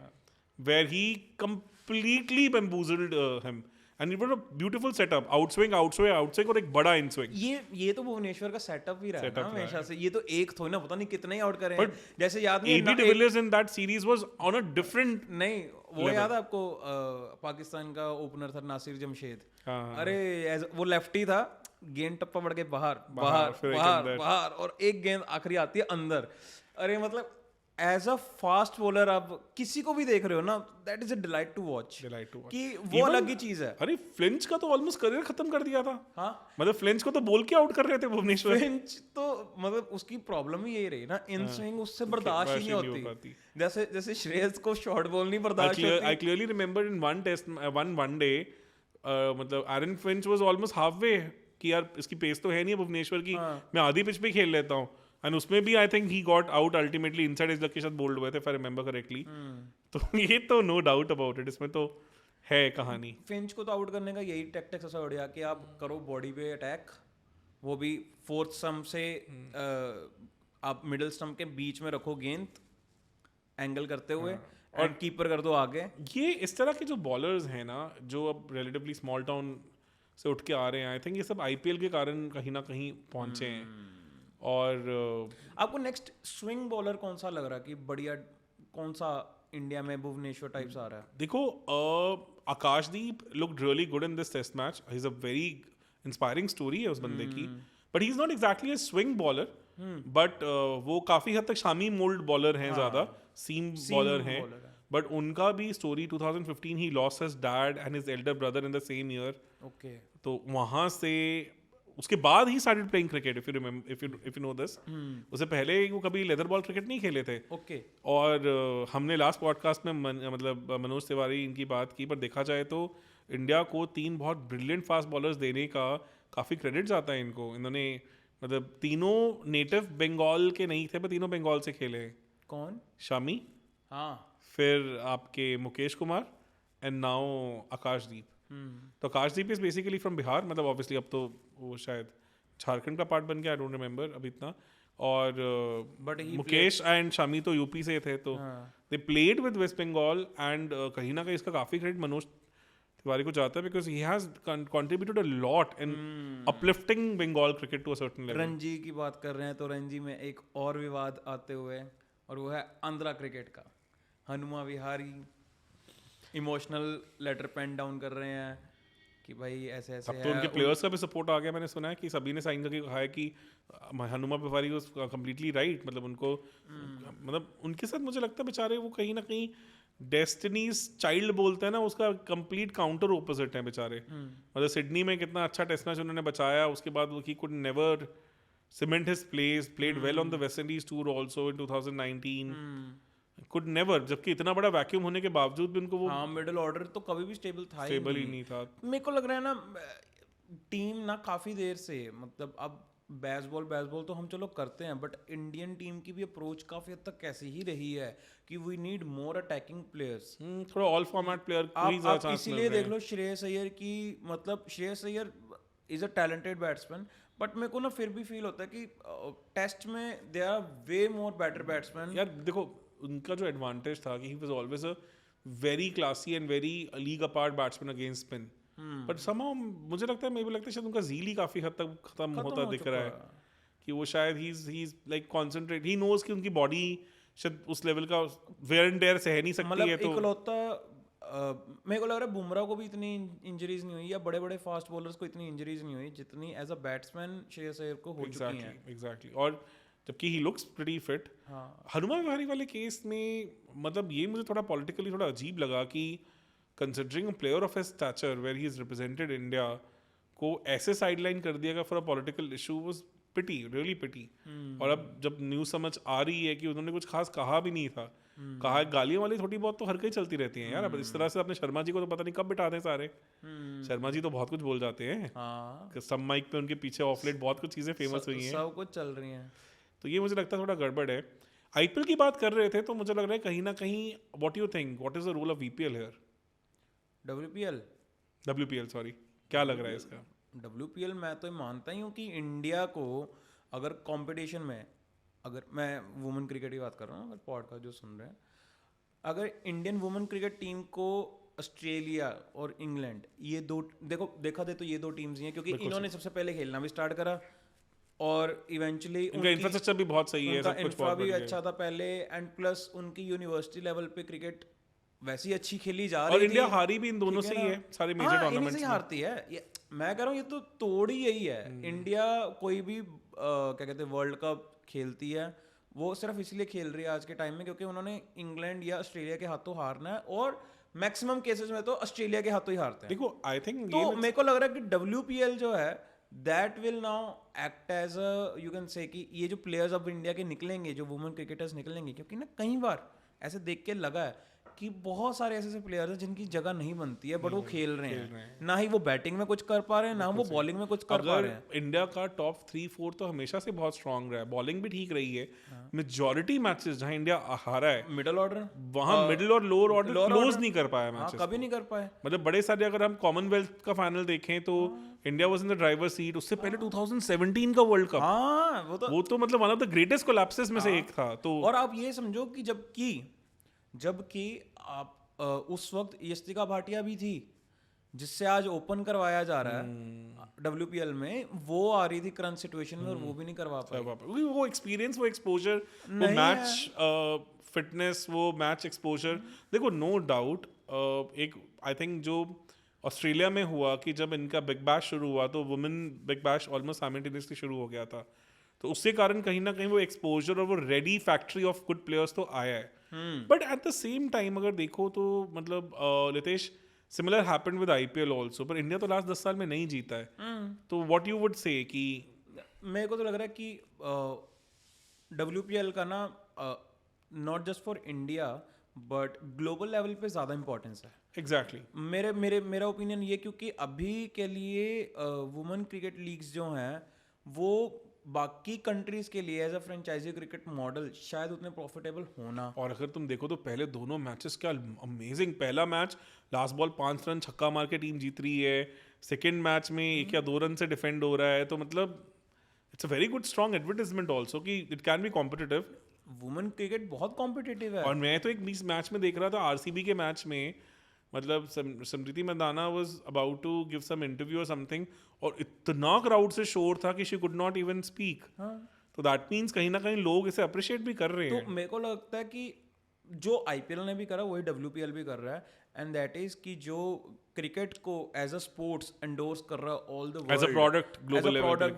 where he completely bamboozled him. And it was a beautiful setup, outswing और एक बड़ा इनस्विंग. ये तो भुवनेश्वर का सेटअप ही रहा है ना हमेशा से. ये तो एक थोड़ी ना, पता नहीं कितने ही आउट करे हैं. जैसे याद नहीं AB de Villiers in that series was on a different. नहीं वो याद है आपको, पाकिस्तान का ओपनर था नासिर जमशेद. अरे वो लेफ्टी था, गेंद टप्पा बढ़ के बाहर और एक गेंद आखिरी आती है अंदर. अरे मतलब एज अ फास्ट बॉलर आप किसी को भी देख रहे हो ना, that is a delight to watch. कि वो अलग ही चीज है. अरे फ्लिंच का तो ऑलमोस्ट करियर खत्म कर दिया था. हाँ, मतलब फ्लिंच को तो बोल के आउट कर रहे थे भुवनेश्वर. फ्लिंच तो मतलब उसकी प्रॉब्लम ही यही रही ना, इन स्विंग उससे बर्दाश्त ही नहीं होती. जैसे श्रेयस को शॉर्ट बॉल नहीं बर्दाश्त होती. I clearly remember in one test one day मतलब Aaron Finch was almost half way कि यार इसकी पेस तो है नहीं भुवनेश्वर की, मैं आधी पिच पे खेल लेता हूँ. एंड उसमें भी I think he got out ultimately inside edge के साथ बोल्ड हुए थे, इफ आई रिमेंबर करेक्टली. तो ये तो नो डाउट अबाउट इट, इसमें तो है कहानी. फिंच को तो आउट करने का यही टैक्टिक्स ऐसा बढ़िया कि आप करो बॉडी पे अटैक, वो भी फोर्थ स्टंप से आप मिडिल स्टंप के बीच में रखो गेंद एंगल करते हुए, और कीपर कर दो आगे. ये इस तरह के जो बॉलर्स हैं ना, जो अब रिलेटिवली स्मॉल टाउन से उठ के आ रहे हैं, आई थिंक ये सब आईपीएल के कारण कहीं ना कहीं पहुंचे हैं. और आपको नेक्स्ट स्विंग बॉलर कौन सा लग रहा है कि बढ़िया, कौन सा इंडिया में भुवनेश्वर टाइप्स आ रहा है? देखो Akashdeep looked really good in this test match. He is a very inspiring story है उस बंदे की, but he is not exactly a swing bowler, but वो काफी हद तक शामी मोल्ड बॉलर हैं, ज्यादा सीम बॉलर हैं, बट उनका भी story 2015 he lost his dad and his Elder brother in the same year. Okay. तो वहां से उसके बाद he started playing cricket, if you remember, if you know this. उससे पहले वो कभी लेदर बॉल क्रिकेट नहीं खेले थे। ओके। और हमने लास्ट पॉडकास्ट में मतलब मनोज तिवारी इनकी बात की, पर देखा जाए तो इंडिया को 3 बहुत ब्रिलियंट फास्ट बॉलर्स देने का काफ़ी क्रेडिट जाता है इनको। इन्होंने मतलब तीनों नेटिव बंगाल के नहीं थे, पर तीनों बंगाल से खेले। कौन? शामी, हाँ, फिर आपके मुकेश कुमार एंड नाउ आकाशदीप। तो आकाशदीप इज बेसिकली फ्रॉम बिहार, मतलब ऑब्वियसली अब तो वो शायद झारखंड का पार्ट बन गया, आई डोंट रिमेंबर अभी इतना। और But he Mukesh and Shami तो यूपी से थे, तो they played with West Bengal and कहीं ना कहीं इसका काफ़ी क्रेडिट मनोज तिवारी को जाता है, because he has contributed a lot in uplifting Bengal cricket to a certain level. Ranji की बात कर रहे हैं तो रणजी में एक और विवाद आते हुए, और वो है आंध्रा क्रिकेट का। Hanuma Vihari emotional letter pen down कर रहे हैं कि भाई ऐसे ऐसे अब तो उनके प्लेयर्स का भी सपोर्ट आ गया। मैंने सुना है कि सभी ने साइन करके कहा है कि Hanuma Vihari was completely right. मतलब उनको मतलब उनके साथ मुझे लगता है बेचारे वो कहीं ना कहीं डेस्टिनीज चाइल्ड बोलते हैं ना, उसका कंप्लीट काउंटर ऑपोजिट है बेचारे। मतलब सिडनी में कितना अच्छा टेस्ट मैच उन्होंने बचाया, उसके बाद he could never cement his place, played well on the West Indies tour also in 2019, could never, जबकि इतना बड़ा वैक्यूम होने के बावजूद भी उनको वो मिडिल ऑर्डर तो कभी भी स्टेबल था स्टेबल ही नहीं था। मेरे को लग रहा है ना टीम ना काफी देर से, मतलब अब बेसबॉल तो हम चलो करते हैं, बट इंडियन टीम की भी अप्रोच काफी हद तक कैसी ही रही है कि we need more attacking players. थोड़ा ऑल फॉर्मेट प्लेयर आप इसीलिए देख लो श्रेयस अय्यर की, मतलब Shreyas Iyer is a talented batsman, but मेरे को ना फिर भी फील होता है कि टेस्ट में they are way more better batsman. यार देखो उनका जो एडवांटेज था कि he was always a very classy and very league apart batsman against spin, but somehow मुझे लगता है, मेरे को लगता है शायद उनका ज़ील ही काफी हद तक खत्म होता दिख रहा है कि वो शायद he is like concentrate, he knows कि उनकी बॉडी शायद उस लेवल का वेयर एंड टेयर सह नहीं सकती है। तो इकलौता मेरे को लग रहा है बुमराह को भी इतनी इंजरीज नहीं हुई, या बड़े बड़े फास्ट बॉलर्स को इतनी इंजरीज नहीं हुई जितनी as a batsman Shreyas Iyer को हो चुकी हैं। एग्जैक्टली। और जबकि he looks pretty fit. Hanuma Vihari वाले केस में मतलब ये मुझे थोड़ा पॉलिटिकली थोड़ा अजीब लगा कि considering a player of his stature where he is represented India को ऐसे साइडलाइन कर दिया गया for a political issue was pity, really pity. और अब जब न्यूज़ समझ आ रही है कि उन्होंने कुछ खास कहा भी नहीं था, कहा गालियों वाली थोड़ी बहुत तो हर कहीं चलती रहती हैं यार। अब इस तरह से अपने शर्मा जी को तो पता नहीं कब बिठा दें सारे। शर्मा जी तो बहुत कुछ बोल जाते हैं, सब माइक पे उनके पीछे ऑफ लेट बहुत कुछ चीज़ें फेमस हुई हैं, सब कुछ चल रही हैं। तो ये मुझे लगता है थोड़ा गड़बड़ है। आईपीएल की बात कर रहे थे तो मुझे लग रहा है कहीं ना कहीं what you think, what is the role of VPL here? WPL sorry, क्या लग रहा है इसका? डब्ल्यूपीएल मैं तो मानता ही हूँ कि इंडिया को अगर कंपटीशन में, अगर मैं वुमेन क्रिकेट की बात कर रहा हूँ, अगर पॉडकास्ट जो सुन रहे हैं, अगर इंडियन वुमेन क्रिकेट टीम को ऑस्ट्रेलिया और इंग्लैंड, ये दो देखा दे तो ये दो टीम्स ही हैं, क्योंकि इन्होंने सबसे पहले खेलना भी स्टार्ट करा और इवेंचुअली उनका इंफ्रास्ट्रक्चर भी बहुत सही है, सब कुछ बहुत भी अच्छा था पहले, एंड प्लस उनकी यूनिवर्सिटी लेवल पे क्रिकेट वैसी अच्छी खेली जा रही और थी। इंडिया हारी भी इन दोनों से ही है सारे मेजर टूर्नामेंट्स में हारती है। मैं कह रहा हूँ ये तो तोड़ ही यही है। इंडिया कोई भी क्या कहते हैं वर्ल्ड कप खेलती है, वो सिर्फ इसलिए खेल रही है आज के टाइम में क्योंकि उन्होंने इंग्लैंड या ऑस्ट्रेलिया के हाथों हारना है, और मैक्सिमम केसेस में तो ऑस्ट्रेलिया के हाथों ही हारते हैं। देखो आई थिंक तो मेरे को लग रहा है कि डब्ल्यूपीएल जो है that will now act as a, you can say कि ये जो प्लेयर्स अब इंडिया के निकलेंगे, जो वुमेन क्रिकेटर्स निकलेंगे, क्योंकि ना कई बार ऐसे देख के लगा है कि बहुत सारे ऐसे प्लेयर्स हैं जिनकी जगह नहीं बनती है बट वो खेल रहे हैं, ना ही वो बैटिंग में कुछ कर पा रहे हैं, ना वो बॉलिंग में कुछ कर पा रहे हैं। इंडिया का टॉप 3-4 तो हमेशा से बहुत स्ट्रांग रहा है, बॉलिंग भी ठीक रही है। मेजॉरिटी मैचेस जहां इंडिया हारा है मिडिल ऑर्डर, वहां मिडिल और लोअर ऑर्डर क्लोज नहीं कर पाया मैचेस, कभी नहीं कर पाए। मतलब बड़े सारे अगर हम कॉमनवेल्थ का फाइनल देखें तो India was in the driver seat. उससे पहले 2017 का वर्ल्ड कप, वो तो मतलब one of the greatest collapses में से एक था। तो और आप ये समझो कि जबकि आप उस वक्त यस्तिका भाटिया भी थी जिससे आज ओपन करवाया जा रहा है डब्ल्यूपीएल में, वो आ रही थी करंट सिचुएशन में और वो भी नहीं करवा पाई। वो एक्सपीरियंस, वो एक्सपोजर, वो मैच फिटनेस, वो मैच एक्सपोजर। देखो नो डाउट एक आई थिंक जो ऑस्ट्रेलिया में हुआ कि जब इनका बिग बैश शुरू हुआ तो women big bash almost simultaneously शुरू हो गया था, तो उसके कारण कहीं ना कहीं वो एक्सपोजर और वो ready factory of good players तो आया है। But at the same time अगर देखो तो मतलब Litesh, similar happened with IPL also, पर इंडिया तो लास्ट 10 साल में नहीं जीता है। तो व्हाट यू वुड से कि मेरे को तो लग रहा है कि WPL का ना not just for India but global level पे ज़्यादा इंपॉर्टेंस है। एग्जैक्टली मेरा ओपिनियन ये, क्योंकि अभी के लिए वुमेन क्रिकेट लीग्स जो हैं वो बाकी कंट्रीज के लिए as a franchise cricket model शायद उतने प्रॉफिटेबल होना। और अगर तुम देखो तो पहले दोनों मैचेस क्या अमेजिंग, पहला मैच लास्ट बॉल 5 रन छक्का मार के टीम जीत रही है, सेकेंड मैच में 1 या 2 रन से डिफेंड हो रहा है, तो मतलब it's a very good strong advertisement also कि it can be competitive. Women cricket बहुत कॉम्पिटिटिव है। और मैं तो एक मैच में देख रहा था, आरसीबी के मैच में, मतलब Smriti Mandhana was about to give some interview और समथिंग, और इतना क्राउड से शोर था कि she could not even speak. तो दैट मीन्स कहीं ना कहीं लोग इसे अप्रिशिएट भी कर रहे हैं। तो मेरे को लगता है कि जो आईपीएल ने भी करा वही WPL भी कर रहा है, एंड दैट इज कि जो क्रिकेट को एज अ स्पोर्ट्स एंडोर्स कर रहा है all the world, as a product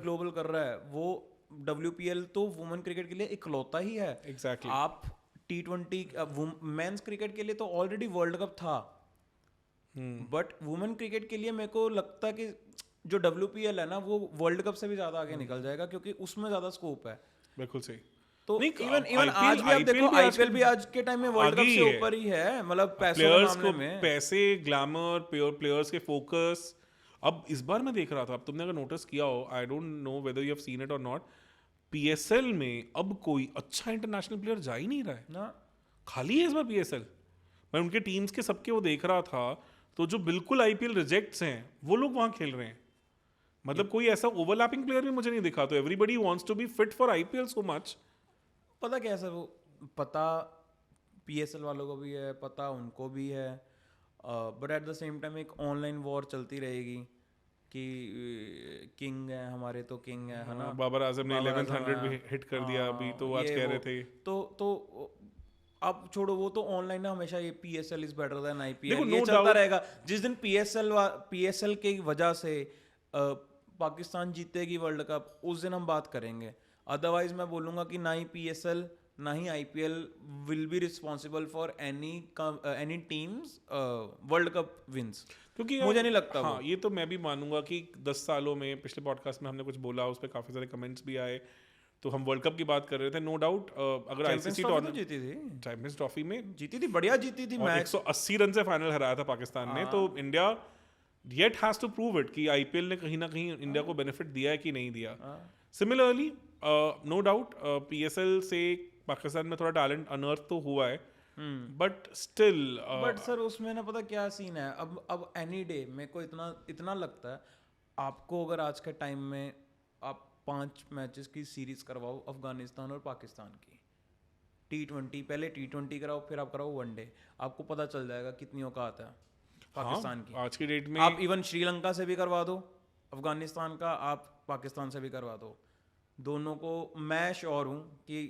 global कर रहा है, वो WPL तो वुमेन क्रिकेट के लिए इकलौता ही है। Exactly. आप T20 मेंस क्रिकेट के लिए तो ऑलरेडी वर्ल्ड कप था, बट वुमेन क्रिकेट के लिए मेरे को लगता है कि जो WPL है ना वो वर्ल्ड कप से भी ज्यादा आगे निकल जाएगा, क्योंकि उसमें ज्यादा स्कोप है। बिल्कुल सही। तो नहीं, इवन आज भी आप देखो आईपीएल भी आज के टाइम में वर्ल्ड कप से ऊपर ही है, मतलब पैसों के प्लेयर्स मामले को में। पैसे, ग्लैमर, प्लेयर्स के फोकस। अब इस बार मैं देख रहा था, अब तुमने अगर नोटिस किया हो, I don't know whether you have seen it और नॉट, PSL में अब कोई अच्छा इंटरनेशनल प्लेयर जा ही नहीं रहा है ना, खाली है इस बार PSL। मैं उनके टीम्स के सबके वो देख रहा था, तो जो बिल्कुल IPL रिजेक्ट्स हैं वो लोग वहां खेल रहे हैं। मतलब कोई ऐसा ओवरलैपिंग प्लेयर भी मुझे नहीं दिखा। तो everybody wants to be fit for IPL so much. पता क्या है सर, वो पता PSL वालों को भी है, पता उनको भी है, but at the same time एक ऑनलाइन वॉर चलती रहेगी कि किंग है हमारे, तो किंग है ना। बाबर आजम ने 1100 भी हिट कर दिया अभी, तो आज कह रहे थे। तो अब छोड़ो वो, तो ऑनलाइन ना हमेशा ये PSL is better than IPL देखो, ये no चलता doubt। रहेगा। जिस दिन PSL की वजह से पाकिस्तान जीतेगी वर्ल्ड कप, उस दिन हम बात करेंगे। अदरवाइज मैं बोलूंगा कि ना ही PSL ना ही IPL will be responsible for any teams world cup wins, क्योंकि मुझे नहीं लगता। हाँ, ये तो मैं भी मानूंगा कि 10 सालों में, पिछले पॉडकास्ट में हमने कुछ बोला, उस पर काफी सारे कमेंट्स भी आए, तो हम वर्ल्ड कप की बात कर रहे थे। नो डाउट अगर ICC टूर्नामेंट जीती थी, चैंपियंस ट्रॉफी में जीती थी, बढ़िया जीती थी मैच, 180 रन से फाइनल हराया था पाकिस्तान ने। तो India yet has to prove it कि IPL ने कहीं ना कहीं इंडिया को बेनिफिट दिया है कि नहीं दिया। सिमिलरली नो डाउट PSL से पाकिस्तान में थोड़ा टैलेंट अनर्थ तो हुआ है, बट स्टिल बट सर उसमें ना पता क्या सीन है, अब एनी डे मेरे को इतना लगता है, आपको अगर आज के टाइम में आप 5 मैचेस की सीरीज करवाओ अफगानिस्तान और पाकिस्तान की, T20 पहले T20 कराओ, फिर आप कराओ वनडे, आपको पता चल जाएगा कितनी औकात है पाकिस्तान की। आज की डेट में आप इवन श्रीलंका से भी करवा दो अफगानिस्तान का, आप पाकिस्तान से भी करवा दो, दोनों को मैं श्योर हूँ कि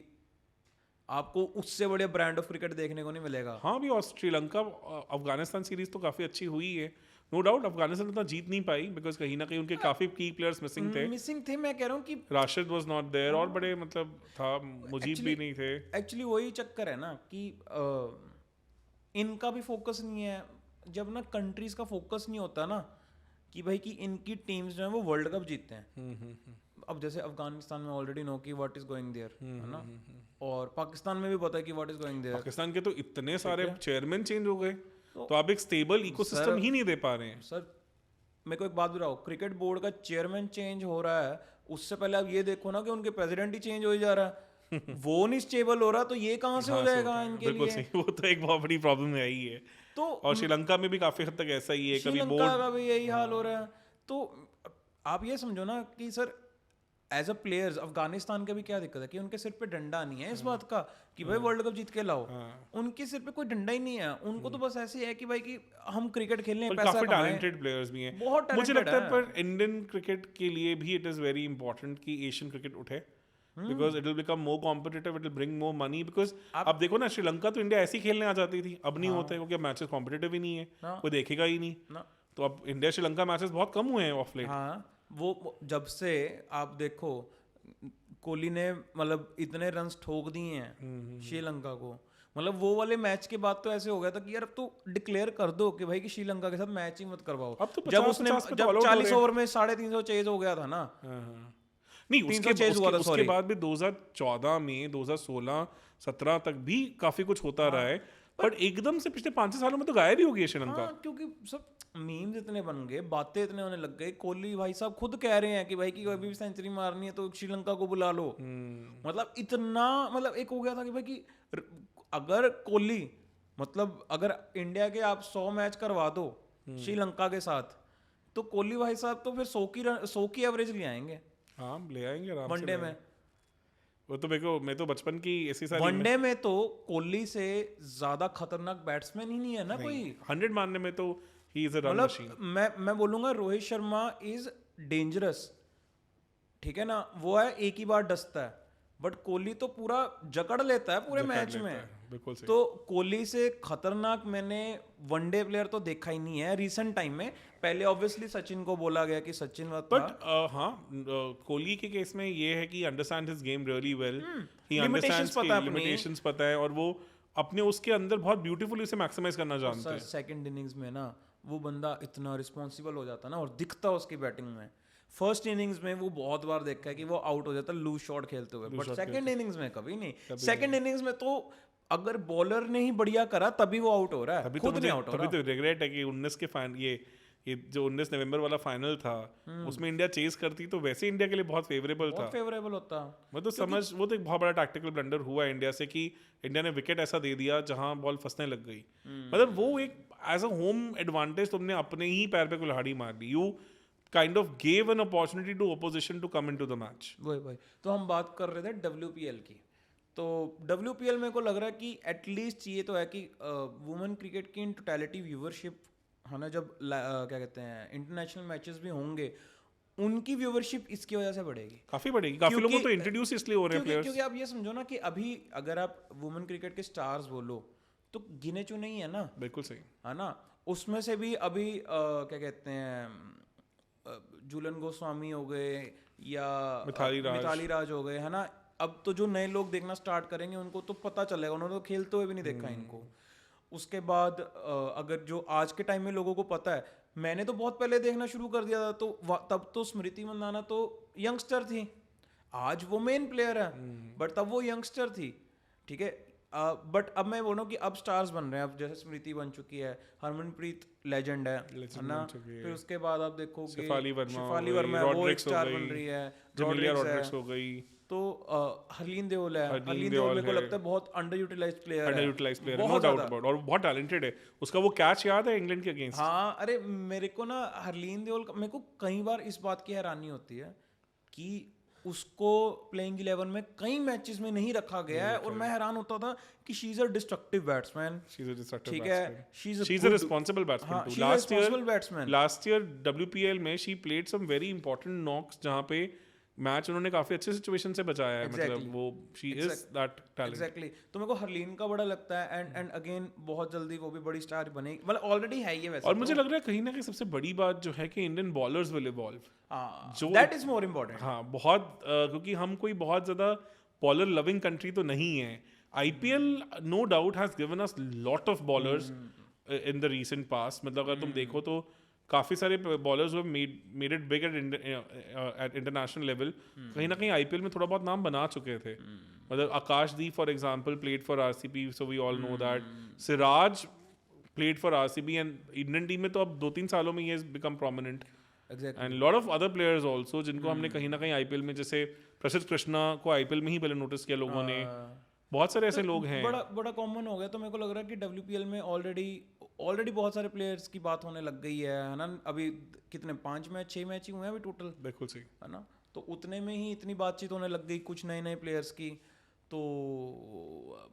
आपको उससे बड़े ब्रांड ऑफ क्रिकेट देखने को नहीं मिलेगा। हाँ भी, और श्रीलंका अफगानिस्तान सीरीज तो काफी अच्छी हुई है। नो डाउट अफगानिस्तान उतना जीत नहीं पाई बिकॉज कहीं ना कहीं उनके काफी की प्लेयर्स मिसिंग थे। मैं कह रहा हूँ कि राशिद वाज नॉट देयर, और बड़े मतलब था, मुजीब भी नहीं थे। एक्चुअली वही चक्कर है ना कि इनका भी फोकस नहीं है। जब ना कंट्रीज का फोकस नहीं होता ना कि भाई कि इनकी टीम्स जो है वो वर्ल्ड कप जीतते हैं। अब जैसे अफगानिस्तान में ऑलरेडी नो कि व्हाट इज गोइंग देयर, है ना, और पाकिस्तान में भी पता है कि what is going there. Pakistan के तो इतने सारे चेयरमैन चेंज हो गए, तो आप एक स्टेबल इकोसिस्टम ही नहीं दे पा रहे हैं। सर मेरे को एक बात बताओ, क्रिकेट बोर्ड का चेयरमैन चेंज हो रहा है, उससे पहले आप ये देखो ना कि उनके प्रेसिडेंट ही चेंज हो जा रहा है। वो नहीं स्टेबल हो रहा, तो ये कहाँ से हो जाएगा इनके लिए? सही, वो तो एक बहुत बड़ी प्रॉब्लम है ही है। तो और श्रीलंका में भी काफी हद तक ऐसा ही है, कभी श्रीलंका का भी यही हाल हो रहा है। तो आप ये समझो ना कि sir as a players Afghanistan का भी क्या दिक्कत है कि उनके सिर पे डंडा नहीं है इस बात का कि भाई वर्ल्ड कप जीत के लाओ। उनके सिर पे कोई डंडा ही नहीं है, उनको तो बस ऐसे है कि भाई कि हम क्रिकेट खेलने हैं, पैसा काफी कमाएं। टैलेंटेड प्लेयर्स भी हैं, बहुत मुझे लगता है। है। पर इंडियन क्रिकेट के लिए भी इट इज वेरी इंपॉर्टेंट कि एशियन क्रिकेट उठे, because it will become more competitive, it will bring more money. Because अब देखो ना, श्रीलंका तो इंडिया ऐसी खेलने आ जाती थी, अब नहीं होता है क्योंकि अब मैचेस कॉम्पिटिटिव ही नहीं है, कोई देखेगा ही नहीं। तो अब इंडिया श्रीलंका मैचेस बहुत कम हुए हैं ऑफ लेट। हाँ, वो जब से आप देखो कोहली ने मतलब इतने रन्स ठोक दिए हैं श्रीलंका को, मतलब वो वाले मैच के बाद तो ऐसे हो गया था कि यार अब तो डिक्लेयर कर दो कि भाई कि श्रीलंका के साथ मैच ही मत करवाओ। अब तो जब 50 उसने 50 पे तो जब all out हो 40 रहे हैं। ओवर में 350 चेज हो गया था ना। नहीं 300 चेज हुआ था, उसके sorry। बाद भी 2014 में 2016 17 तक भी काफी कुछ होता रहा है, पर एकदम से पिछले 5-6 सालों में तो गायब ही हो गई है श्रीलंका। हाँ, क्योंकि सब मीम्स इतने बन गए, बातें इतने होने लग गए। कोहली भाई साहब खुद कह रहे हैं कि भाई कि कभी भी सेंचुरी मारनी है तो श्रीलंका को बुला लो। मतलब इतना, मतलब एक हो गया था कि भाई कि अगर कोहली, मतलब अगर इंडिया के आप 100 मैच करवा दो श्रीलंका के साथ, तो कोहली भाई साहब तो फिर 100 की एवरेज ले आएंगे। हाँ ले आएंगे आराम से वनडे में, वो तो मैं तो बचपन की ऐसी सारी वनडे में तो कोहली से ज्यादा खतरनाक बैट्समैन ही नहीं है ना कोई। 100 मारने में तो ही इज अ रन मशीन। मतलब मैं बोलूंगा रोहित शर्मा इज डेंजरस, ठीक है ना, वो है एक ही बार डसता है, बट कोहली तो पूरा जकड़ लेता है पूरे मैच में। बिल्कुल सही। तो कोहली से खतरनाक मैंने वनडे प्लेयर तो देखा ही नहीं है रिसेंट टाइम में। पहले ऑब्वियसली सचिन को बोला गया कि सचिन बट हाँ कोहली के केस में ये है कि understand his game really well, he understands limitations पता है, और वो अपने उसके अंदर बहुत ब्यूटीफुली उसे मैक्सिमाइज करना जानते हैं। सेकंड इनिंग्स में ना वो बंदा इतना रिस्पॉन्सिबल हो जाता है ना, और दिखता उसकी बैटिंग में। फर्स्ट इनिंग्स में वो बहुत बार देखा है कि वो आउट हो जाता है लूज शॉट खेलते हुए, बट सेकंड इनिंग्स में कभी नहीं। सेकंड इनिंग्स में तो अगर बॉलर ने ही बढ़िया करा तभी वो आउट हो रहा है, खुद नहीं आउट हो रहा। तभी तो रिग्रेट है कि 19 के ये जो 19 नवंबर वाला फाइनल था उसमें इंडिया चेस करती तो वैसे इंडिया के लिए बहुत फेवरेबल था, फेवरेबल होता। मतलब समझ वो तो एक बहुत बड़ा टैक्टिकल ब्लंडर हुआ इंडिया से कि इंडिया ने विकेट ऐसा दे दिया जहां बॉल फंसने लग गई। मतलब वो एक एज अ होम एडवांटेज तुमने अपने ही पैर पे कुल्हाड़ी मार ली। You kind of gave an opportunity to opposition to come into the match. वही तो हम बात कर रहे थे WPL की। तो WPL मेरे को लग रहा है कि एटलीस्ट ये तो है कि वुमेन क्रिकेट की इन टोटलिटी व्यूवरशिप है ना, जब क्या कहते हैं इंटरनेशनल मैचेस भी होंगे उनकी व्यूवरशिप इसकी वजह से बढ़ेगी, काफी बढ़ेगी। काफी लोगों तो इंट्रोड्यूस इसलिए हो रहे हैं प्लेयर्स, क्योंकि आप ये समझो ना कि अभी अगर आप वुमेन क्रिकेट के स्टार्स बोलो तो गिने चुने ही है ना। बिल्कुल सही है ना, उसमें से भी अभी क्या कहते हैं झूलन गोस्वामी हो गए या मिताली राज हो गए, है ना। अब तो जो नए लोग देखना स्टार्ट करेंगे उनको तो पता चलेगा, उन्होंने तो खेलते हुए भी नहीं देखा इनको। उसके बाद अगर जो आज के टाइम में लोगों को पता है, मैंने तो बहुत पहले देखना शुरू कर दिया था, तो तब तो स्मृति मंदाना तो यंगस्टर थी, आज वो मेन प्लेयर है, बट तब वो यंगस्टर थी, ठीक है। बट अब मैं बोल रहा हूँ कि अब स्टार्स बन रहे हैं, अब जैसे स्मृति बन चुकी है, हरमनप्रीत लेजेंड है ना, फिर उसके बाद आप देखोगे शेफाली वर्मा वो एक स्टार बन रही है, रॉड्रिक्स हो गई, तो हरलीन देओल है। हरलीन देओल मेरे को लगता है बहुत अंडर यूटिलाइज्ड प्लेयर है, नो डाउट अबाउट, और बहुत टैलेंटेड है। उसका वो कैच याद है इंग्लैंड के अगेंस्ट? हाँ, अरे मेरे को ना हरलीन देओल मेरे को कई बार इस बात की हैरानी होती है कि उसको प्लेइंग 11 में कई मैचेस में नहीं रखा गया है, और मैं हैरान होता था कि she is a destructive batsman, ठीक है, she is a responsible batsman too. Last year WPL में she played some very important knocks जहां पे मैच उन्होंने काफी अच्छे सिचुएशन से बचाया है। मतलब वो she is that talent. Exactly, तो मेरे को हरलीन का बड़ा लगता है, एंड अगेन बहुत जल्दी वो भी बड़ी स्टार बनेगी, मतलब ऑलरेडी है ये वैसे। और मुझे लग रहा है कहीं ना कहीं सबसे बड़ी बात जो है कि Indian bowlers will evolve, that is more important. हाँ बहुत, क्योंकि हम कोई बहुत ज्यादा बॉलर लविंग कंट्री तो नहीं है। IPL no doubt has given us lot of bowlers in the recent past. मतलब अगर तुम देखो तो काफी सारे बॉलर्स वो made it big at international level, कहीं ना कहीं IPL में थोड़ा बहुत नाम बना चुके थे। मतलब Akashdeep for example played for RCB, so we all know that. Siraj played for RCB, and Indian team में तो अब 2-3 सालों में ये become prominent, and lot of other players also जिनको हमने कहीं ना कहीं IPL में, जैसे प्रसिद्ध कृष्णा को IPL में ही पहले नोटिस किया लोगों ने। बहुत सारे ऐसे लोग हैं, बड़ा कॉमन हो गया। तो मेरे को लग रहा है कि WPL में ऑलरेडी बहुत सारे प्लेयर्स की बात होने लग गई है ना। अभी कितने 5-6 मैच ही हुए हैं अभी टोटल, बिल्कुल सही है ना। तो उतने में ही इतनी बातचीत होने लग गई कुछ नए प्लेयर्स की, तो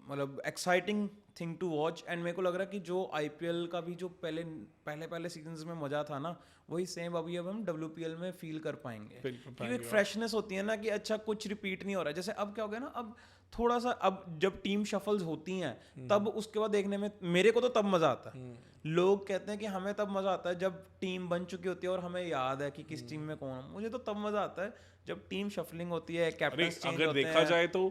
मतलब exciting thing to watch. And मेरे को लग रहा है कि जो आईपीएल का भी जो पहले सीजन्स में मजा था ना, वही सेम अभी अब हम WPL में फील कर पाएंगे, क्योंकि एक फ्रेशनेस होती है ना कि अच्छा कुछ रिपीट नहीं हो रहा है। जैसे अब क्या हो गया ना, अब थोड़ा सा, अब जब टीम शफल्स होती हैं तब उसके बाद देखने में मेरे को तो तब मजा आता है। लोग कहते हैं कि हमें तब मजा आता है जब टीम बन चुकी होती है और हमें याद है कि किस टीम में कौन है। मुझे तो तब मजा आता है जब टीम शफलिंग होती है, कैप्टन चेंज अगर होते देखा हैं। जाए तो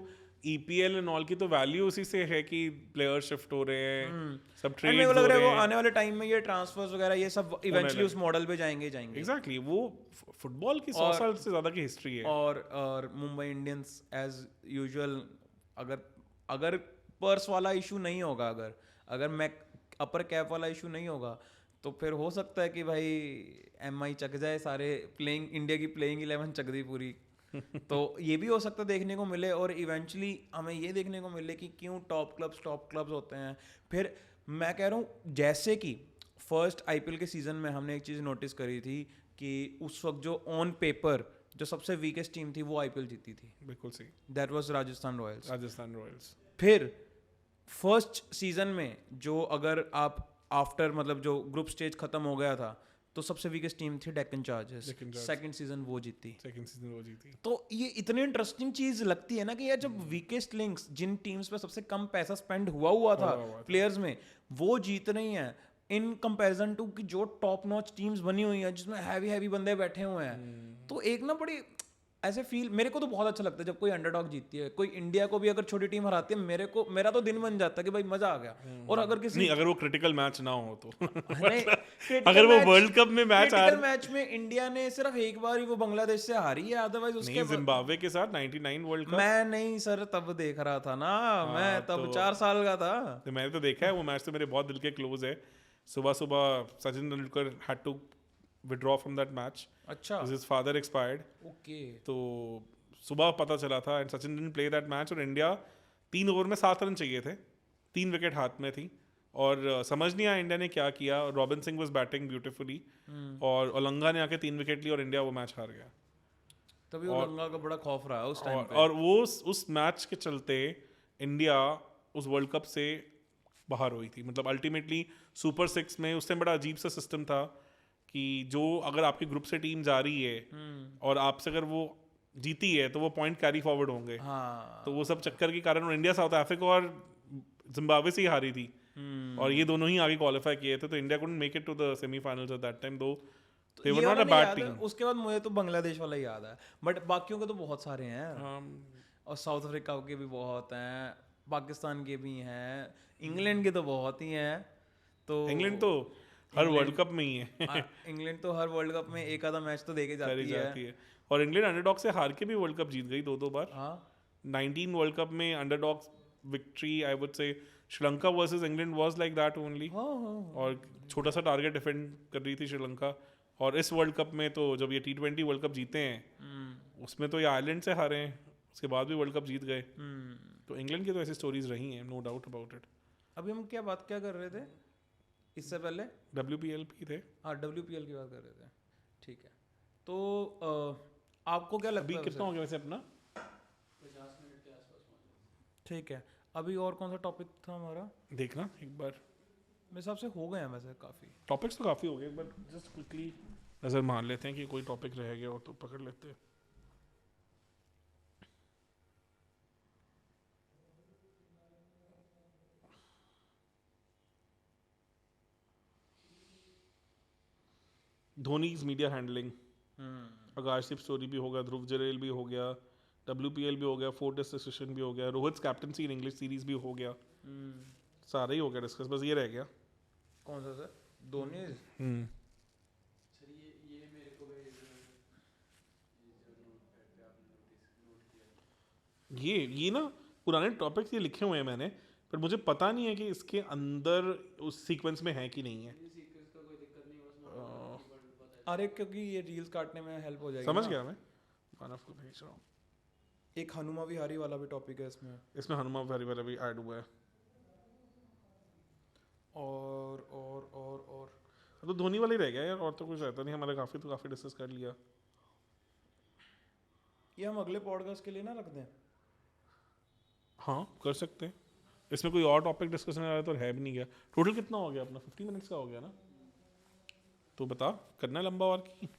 ईपीएल एंड ऑल की तो वैल्यू उसी से है कि प्लेयर शिफ्ट हो रहे हैं, सब एंड मेरे को ट्रेड्स लग हो रहा है रहे वो हैं। आने वाले टाइम में ये ट्रांसफर्स वगैरह ये सब इवेंचुअली उस मॉडल पे जाएंगे एग्जैक्टली वो फुटबॉल की 100 साल से ज्यादा की हिस्ट्री है। और मुंबई इंडियंस एज यूजुअल, अगर पर्स वाला इशू नहीं होगा, अगर मैं अपर कैप वाला इशू नहीं होगा, तो फिर हो सकता है कि भाई MI चक जाए सारे, इंडिया की प्लेइंग 11 चक दी पूरी। तो ये भी हो सकता है देखने को मिले, और इवेंचुअली हमें ये देखने को मिले कि क्यों टॉप क्लब्स होते हैं। फिर मैं कह रहा हूँ, जैसे कि फर्स्ट IPL के सीजन में हमने एक चीज़ नोटिस करी थी कि उस वक्त जो ऑन पेपर जो सबसे वीकेस्ट टीम थी वो IPL जीती थी, बिल्कुल सही, दैट वाज राजस्थान रॉयल्स। फिर फर्स्ट सीजन में जो, अगर आप आफ्टर मतलब जो ग्रुप स्टेज खत्म हो गया था, तो सबसे वीकेस्ट टीम थी डेक्कन चार्जर्स, सेकंड सीजन वो जीती। तो ये इतनी इंटरेस्टिंग चीज लगती है ना कि यार जब वीकेस्ट लिंक्स, जिन टीम्स पे सबसे कम पैसा स्पेंड हुआ था प्लेयर्स में, वो जीत रही हैं इन कंपैरिजन टू कि जो टॉप नॉच टीम्स बनी हुई हैं जिसमें हैवी बंदे बैठे हुए हैं। तो एक ना बड़ी ऐसे फील, मेरे को तो बहुत अच्छा लगता है जब कोई अंडरडॉग जीतती है। कोई इंडिया को भी अगर छोटी टीम हराती है, मेरा तो दिन बन जाता है कि भाई मजा आ गया। और अगर किसी नहीं, अगर वो क्रिटिकल मैच ना हो तो नहीं, अगर वो वर्ल्ड कप में मैच में इंडिया ने सिर्फ एक बार ही वो बांग्लादेश से हारी है, अदरवाइज उसके जिम्बाब्वे के साथ 99 वर्ल्ड कप। मैं नहीं सर तब देख रहा था ना, मैं तब 4 साल का था। तो मैंने तो देखा है वो मैच, तो मेरे बहुत दिल के क्लोज है। सुबह Sachin Tendulkar had to withdraw from that match. अच्छा, हिज फादर एक्सपायर्ड। ओके। तो सुबह पता चला था, and Sachin didn't play that match. और इंडिया 3 ओवर में 7 रन चाहिए थे, 3 विकेट हाथ में थी, और समझ नहीं आया इंडिया ने क्या किया। Robin Singh was batting beautifully, और ओलंगा ने आके 3 विकेट ली और इंडिया वो मैच हार गया। तभी ओलंगा का बड़ा खौफ रहा उस टाइम पे। और वो उस मैच के चलते इंडिया उस वर्ल्ड कप से बाहर हुई थी। मतलब अल्टीमेटली सुपर 6 में उस टाइम बड़ा अजीब सा सिस्टम था कि जो अगर आपके ग्रुप से टीम जा रही है और आपसे अगर वो जीती है तो वो पॉइंट कैरी फॉरवर्ड होंगे। हाँ। तो वो सब चक्कर के कारण इंडिया साउथ अफ्रीका और जिम्बाब्वे से ही हारी थी, और ये दोनों ही आगे क्वालिफाई किए थे। तो India couldn't make it to the semifinals at that time, though they were not a bad team. उसके बाद मुझे तो बांग्लादेश वाला याद है, बट बाकियों के तो बहुत सारे हैं। और साउथ अफ्रीका के भी बहुत हैं, पाकिस्तान के भी हैं, इंग्लैंड के तो बहुत ही हैं। तो इंग्लैंड तो हर वर्ल्ड कप में ही है। इंग्लैंड तो हर वर्ल्ड कप में एक आधा मैच तो देके जाती है। और इंग्लैंड अंडरडॉग से हार के भी वर्ल्ड कप जीत गई 2 बार। हाँ, 19 वर्ल्ड कप में अंडरडॉग विक्ट्री, आई वुड से Sri Lanka versus England was like that only. और छोटा सा टारगेट डिफेंड कर रही थी श्रीलंका। और इस वर्ल्ड कप में तो जब ये T20 वर्ल्ड कप जीते हैं, उसमें तो ये आयरलैंड से हारे हैं, उसके बाद भी वर्ल्ड कप जीत गए। तो इंग्लैंड की तो ऐसी स्टोरीज रही हैं, नो डाउट अबाउट इट। अभी हम क्या कर रहे थे इससे पहले? WPL भी थे। हाँ, WPL की बात कर रहे थे, ठीक है। तो आपको क्या लगता है अभी कितना हो गया वैसे अपना? 50 मिनट के आसपास। ठीक है, अभी और कौन सा टॉपिक था हमारा? देखना एक बार, मेरे हिसाब से हो गए हैं वैसे काफ़ी टॉपिक्स तो काफ़ी हो गए। एक बार जस्ट क्विकली नज़र मार लेते हैं कि कोई टॉपिक रह गया हो तो पकड़ लेते हैं। धोनीज मीडिया हैंडलिंग, आकाशदीप स्टोरी भी हो गया, ध्रुव जरेल भी हो गया, WPL भी हो गया, फोर्टिस डिस्कशन भी हो गया, Rohit captaincy in English series भी हो गया। सारा ही हो गया डिस्कस, बस ये रह गया। कौन सा सर? धोनी। सर ये मेरे को ये ना पुराने टॉपिक्स ये लिखे हुए हैं मैंने, पर मुझे पता नहीं है कि इसके अंदर उस सीक्वेंस में है कि नहीं है। अरे क्योंकि ये रील्स काटने में हेल्प हो जाएगी। समझ गया मैं, मानव को भेज रहा हूँ। एक हनुमा विहारी वाला भी टॉपिक है इसमें हनुमा विहारी वाला भी ऐड हुआ है। और तो धोनी वाला ही रह गया यार, और तो कुछ रहता नहीं हमारा। काफ़ी डिस्कस कर लिया। ये हम अगले पॉडकास्ट के लिए ना रख दें? हाँ कर सकते हैं, इसमें कोई और टॉपिक डिस्कस करने वाला तो है भी नहीं गया. टोटल कितना हो गया अपना? 50 मिनट्स का हो गया ना? तो बता, करना है लंबा और की?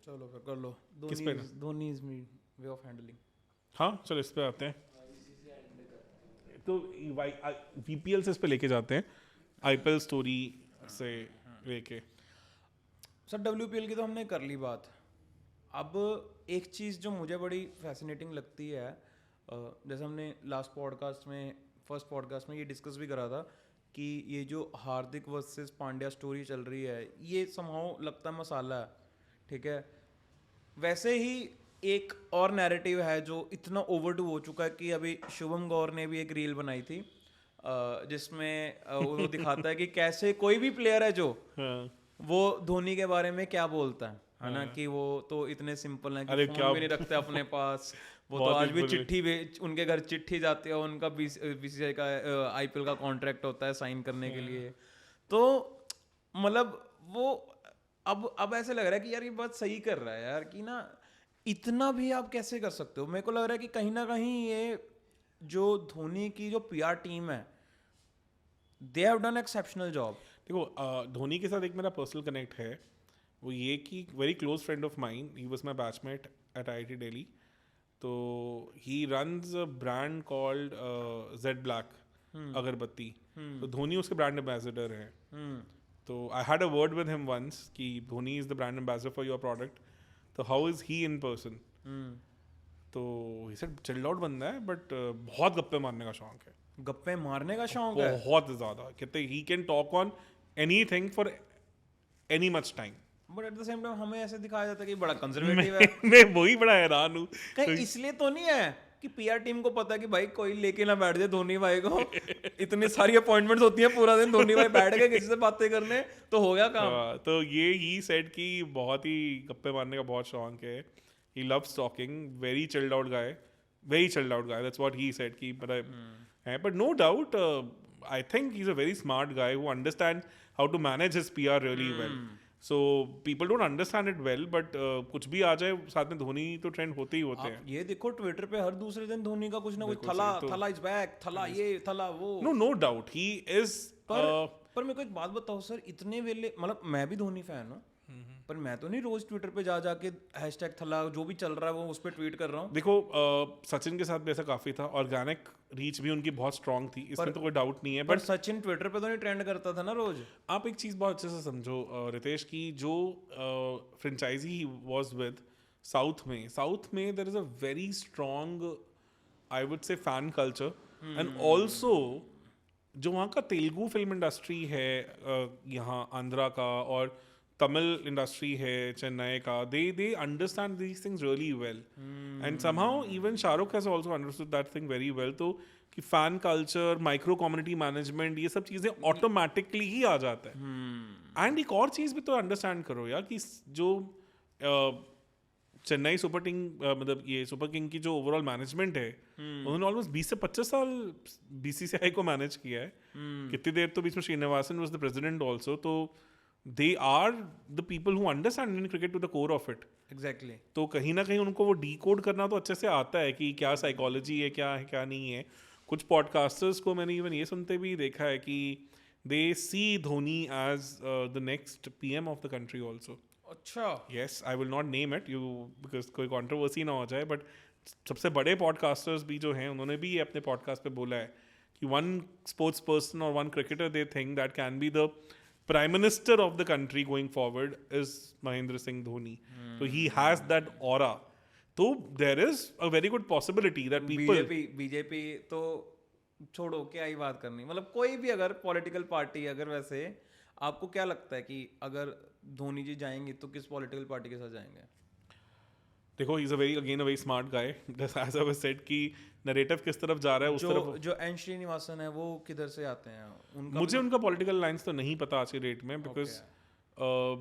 चलो फिर कर लो. किस पे ना? Dhoni is me way of handling. हाँ चलो इस पे आते हैं. तो वीपीएल से इस पे लेके जाते हैं, आईपीएल स्टोरी से लेके. सर WPL की तो हमने कर ली बात. अब एक चीज़ जो मुझे बड़ी फैसिनेटिंग लगती है, जैसे हमने फर्स्ट पॉडकास्ट में ये डिस्कस भी करा था कि ये जो हार्दिक वर्सेस पांड्या स्टोरी चल रही है, ये समहाउ लगता है मसाला है, ठीक है. वैसे ही एक और नैरेटिव है जो इतना ओवरडू हो चुका है कि अभी शुभम गौर ने भी एक रील बनाई थी जिसमें वो दिखाता है कि कैसे कोई भी प्लेयर है जो वो धोनी के बारे में क्या बोलता है ना, कि वो तो इतने सिंपल हैं कि फोन भी नहीं रखते अपने पास. वो तो आज भी उनके घर चिट्ठी जाती है, उनका बीसीसीआई का आईपीएल का कॉन्ट्रैक्ट होता है साइन करने के लिए. तो मतलब वो अब ऐसे लग रहा है कि यार ये बात सही कर रहा है यार, कि ना इतना भी आप कैसे कर सकते हो. मेरे को लग रहा है कि कहीं ना कहीं ये जो धोनी की जो पीआर टीम है, they have done exceptional job. देखो धोनी के साथ एक मेरा पर्सनल कनेक्ट है, वो ये कि very close friend of mine, he was my batchmate at IIT Delhi. तो he runs a brand called Zed Black अगरबत्ती. तो धोनी उसके ब्रांड एम्बेसडर हैं. तो I had a word with him once कि Dhoni is the brand ambassador for your product, तो how is he in person. तो he said chilled out बंदा है, बट बहुत गप्पे मारने का शौक है. गप्पे मारने का शौक है बहुत ज्यादा. कहते he can talk on anything for any much time. But at the same time हमें ऐसे दिखाया जाता है कि बड़ा कंजर्वेटिव है. मैं वही बड़ा हैरान हूँ. कहीं इसलिए तो नहीं है कि पीआर टीम को पता है कि भाई कोई लेके ना बैठ जाए धोनी भाई को. इतनी सारी अपॉइंटमेंट्स होती हैं, पूरा दिन धोनी भाई बैठ गए किसी से बातें करने तो हो गया काम. तो ये ही सेड कि बहुत ही गप्पे मारने का बहुत शौक है. He loves talking, very chilled out guy, that's what he said कि है. But no doubt I think he is a very smart guy who understand how to manage his PR really well. So people don't understand it well, but कुछ भी आ जाए साथ में धोनी तो trend होते ही होते हैं. ये देखो ट्विटर पे हर दूसरे दिन धोनी का कुछ ना कुछ थला इज बैक, थला ये थला वो. No doubt he is. पर मेरे को एक बात बताओ सर, इतने वेले मतलब मैं भी धोनी फैन हूँ, पर मैं तो नहीं रोज ट्विटर पे जाके हैशटैग थला जो भी चल रहा है वो उस पर ट्वीट कर रहा हूँ. देखो सचिन के साथ भी ऐसा काफी था, ऑर्गेनिक रीच भी उनकी बहुत स्ट्रांग थी, इसमें तो कोई डाउट नहीं है. बट सचिन ट्विटर पे तो नहीं ट्रेंड करता था ना रोज. आप एक चीज बहुत अच्छे से समझो रितेश की, जो फ्रेंचाइजी वाज विद साउथ में there is a very strong I would say fan culture. And also जो वहाँ का तेलुगु फिल्म इंडस्ट्री है यहाँ आंध्रा का, और तमिल इंडस्ट्री है चेन्नई का, they understand these things really well. And somehow even Shahrukh has also understood that thing very well. तो कि fan culture, micro community management, ये सब चीज़ें ऑटोमेटिकली ही आ जाता है. एंड एक और चीज़ भी तो अंडरस्टैंड करो यार कि जो चेन्नई सुपर किंग की जो ओवरऑल मैनेजमेंट है, उन्होंने ऑलमोस्ट 20 से 25 साल बीसीसीआई को मैनेज किया है. कितनी देर तो बीच में Srinivasan was the president also. तो they are the people who understand Indian cricket to the core of it. Exactly. तो कहीं ना कहीं उनको वो डीकोड करना तो अच्छे से आता है कि क्या साइकोलॉजी है, क्या नहीं है. कुछ पॉडकास्टर्स को मैंने इवन ये सुनते भी देखा है कि they see Dhoni as the next PM of the country also. अच्छा. Yes, I will not name it because कोई कंट्रोवर्सी ना हो जाए, बट सबसे बड़े पॉडकास्टर्स भी जो हैं उन्होंने भी ये अपने पॉडकास्ट पे बोला है कि one sports person or one cricketer they think that can be the Prime Minister of the country going forward is Mahendra Singh Dhoni. So he has that aura. So there is a very good possibility that people BJP तो छोड़ो, क्या ही बात करनी. मतलब कोई भी अगर political party, अगर वैसे आपको क्या लगता है कि अगर धोनी जी जाएंगे तो किस पॉलिटिकल पार्टी के साथ जाएंगे? देखो ही इज अ वेरी स्मार्ट गाय. जैसे एज आई वाज सेड कि नैरेटिव किस तरफ जा रहा है उस तरफ. जो एन श्रीनिवासन है वो किधर से आते हैं? मुझे उनका पॉलिटिकल लाइंस तो नहीं पता आज के डेट में, बिकॉज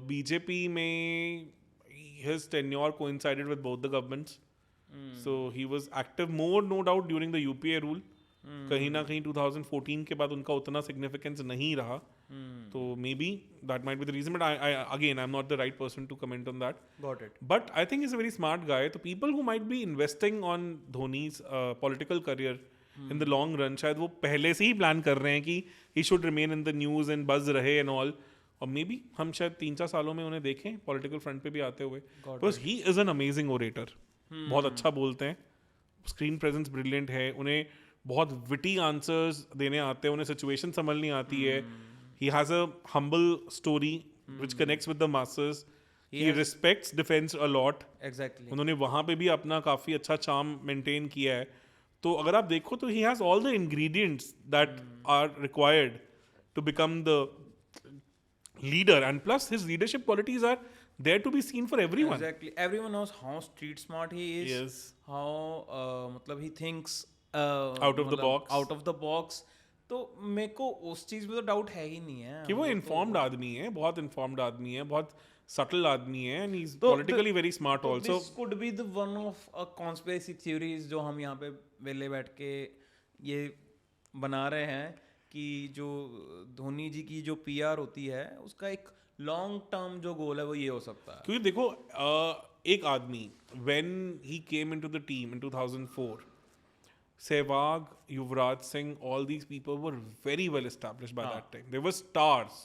बीजेपी में his tenure coincided with both the governments. So he was active more no doubt during the UPA rule. कहीं ना कहीं 2014 के बाद उनका उतना सिग्निफिकेंस नहीं रहा. तो maybe that might be the reason, but I am not the right person to comment on that. Got it. But I think he's a very smart guy. So people who might be investing on Dhoni's political career in the long run शायद वो पहले से ही plan कर रहे हैं कि he should remain in the news and बज रहे एंड ऑल, और मे बी हम शायद 3-4 सालों में उन्हें देखें पॉलिटिकल फ्रंट पे भी आते हुए, because he is an amazing orator, बहुत अच्छा बोलते हैं, स्क्रीन प्रेजेंस ब्रिलियंट है, उन्हें बहुत विटी आंसर्स देने आते हैं, उन्हें सिचुएशन समझनी आती है, he has a humble story which connects with the masses, he respects defence a lot, exactly उन्होंने वहाँ पे भी अपना काफ़ी अच्छा चार्म मेंटेन किया है, तो अगर आप देखो तो he has all the ingredients that are required to become the leader, and plus his leadership qualities are there to be seen for everyone. Exactly. Everyone knows how street smart he is. Yes. How मतलब he thinks Out of the box. Out of the box. तो मेरे को उस चीज में तो doubt है ही नहीं है कि वो informed आदमी है, बहुत informed आदमी है, बहुत subtle आदमी है, and he's politically very smart also. This could be the one of a conspiracy theories जो हम यहाँ पे वेले बैठ के ये बना रहे हैं कि जो धोनी जी की जो पीआर होती है उसका एक लॉन्ग टर्म जो गोल है वो ये हो सकता है, क्योंकि देखो एक आदमी when he came into the team in 2004, Sehwag, Yuvraj Singh, all these people were very well established by that time. They were stars.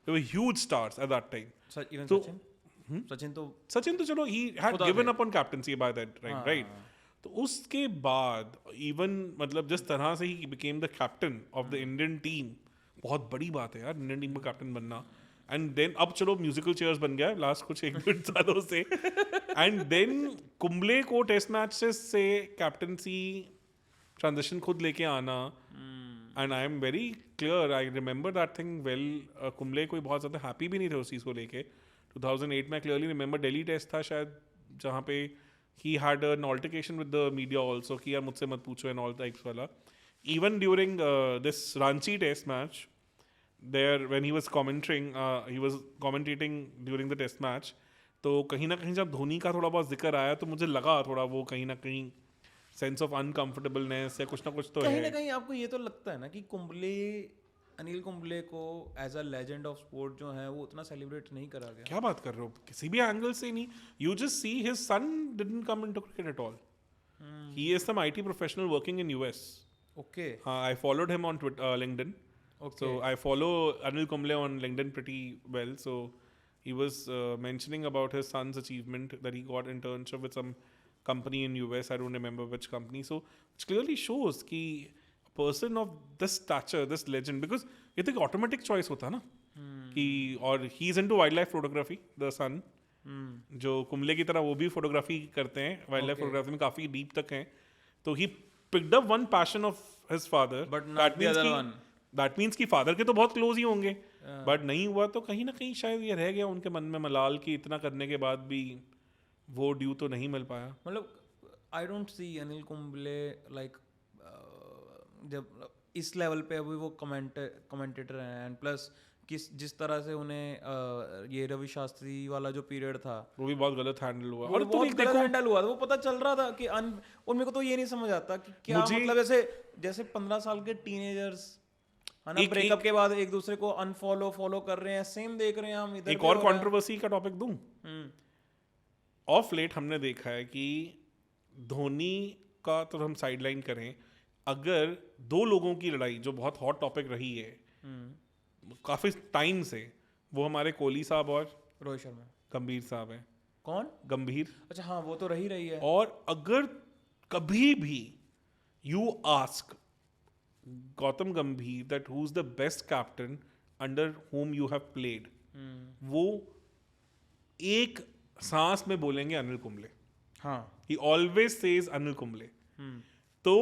They were huge stars at that time. Even So- Sachin तो Sachin तो चलो he had given up on captaincy by that time, right? तो उसके बाद even मतलब जिस तरह से ही became the captain of the Indian team, बहुत बड़ी बात है यार इंडियन टीम का कैप्टन बनना, एंड देन अब चलो म्यूजिकल चेयर्स बन गया लास्ट कुछ 1-2 सालों से, एंड देन कुंबले को टेस्ट मैचेस से कैप्टनसी ट्रांजिशन खुद लेके आना, and I am very clear, I remember that thing well, Kumble कोई बहुत ज़्यादा हैप्पी भी नहीं थे उस चीज़ को लेके। 2008 में क्लियरली रिमेंबर दिल्ली टेस्ट था शायद, जहाँ पे he had an altercation with the media also कि यार मुझसे मत पूछो and all types वाला. Even during this Ranchi test match, there when he was commentating during the test match, तो कहीं ना कहीं जब धोनी का थोड़ा बहुत जिक्र आया तो मुझे लगा थोड़ा वो कहीं ना कहीं सेंस ऑफ अनकंफर्टेबलनेस या कुछ ना कुछ तो कहीं ना है। कहीं आपको ये तो लगता है ना कि अनिल कुंबले को as a legend of sport जो है वो उतना सेलिब्रेट नहीं करा गया। क्या बात कर रहे हो, किसी भी एंगल से नहीं, you just see his son didn't come into cricket at all, he is some IT professional working in US. Okay, I followed him on LinkedIn. Okay. So I follow Anil Kumble on LinkedIn pretty well. So he was mentioning about his son's achievement that he got internship with some company in US. I don't remember which company. So which clearly shows कि a person of this stature, this legend, because ये तो एक automatic choice होता है ना कि, और he is into wildlife photography, the son. जो कुंबले की तरह वो भी फोटोग्राफी करते हैं, वाइल्ड लाइफ फोटोग्राफी में काफी डीप तक हैं, तो ही picked up one passion of his father, But not the other one. that means कि फादर के तो बहुत क्लोज ही होंगे, बट नहीं हुआ तो कहीं ना कहीं शायद ये रह गया उनके मन में मलाल कि इतना करने के बाद भी वो ड्यू तो नहीं मिल पाया। मतलब I don't see Anil Kumble like जब इस लेवल पे अभी वो कमेंटेटर हैं, एंड प्लस जिस तरह से उन्हें ये रवि शास्त्री वाला जो पीरियड था वो भी बहुत गलत हैंडल हुआ, और बहुत गलत हैंडल हुआ था, वो पता चल रहा था कि और मेरे को तो ये नहीं समझ आता कि क्या मतलब जैसे 15 साल के टीनेजर्स है ना, ब्रेकअप के बाद एक दूसरे को फॉलो कर रहे हैं, सेम देख रहे हैं हम इधर। एक और कंट्रोवर्सी का टॉपिक दूं, ऑफ लेट हमने देखा है कि धोनी का तो हम साइडलाइन करें, अगर दो लोगों की लड़ाई जो बहुत हॉट टॉपिक रही है काफी टाइम से, वो हमारे कोहली साहब और रोहित शर्मा, गंभीर साहब हैं। कौन? गंभीर। अच्छा हाँ, वो तो रही है। और अगर कभी भी यू आस्क गौतम गंभीर that who is the best captain under home you have played, वो एक सांस में बोलेंगे अनिल कुंबले। हाँ, ही ऑलवेज सेज अनिल कुंबले। तो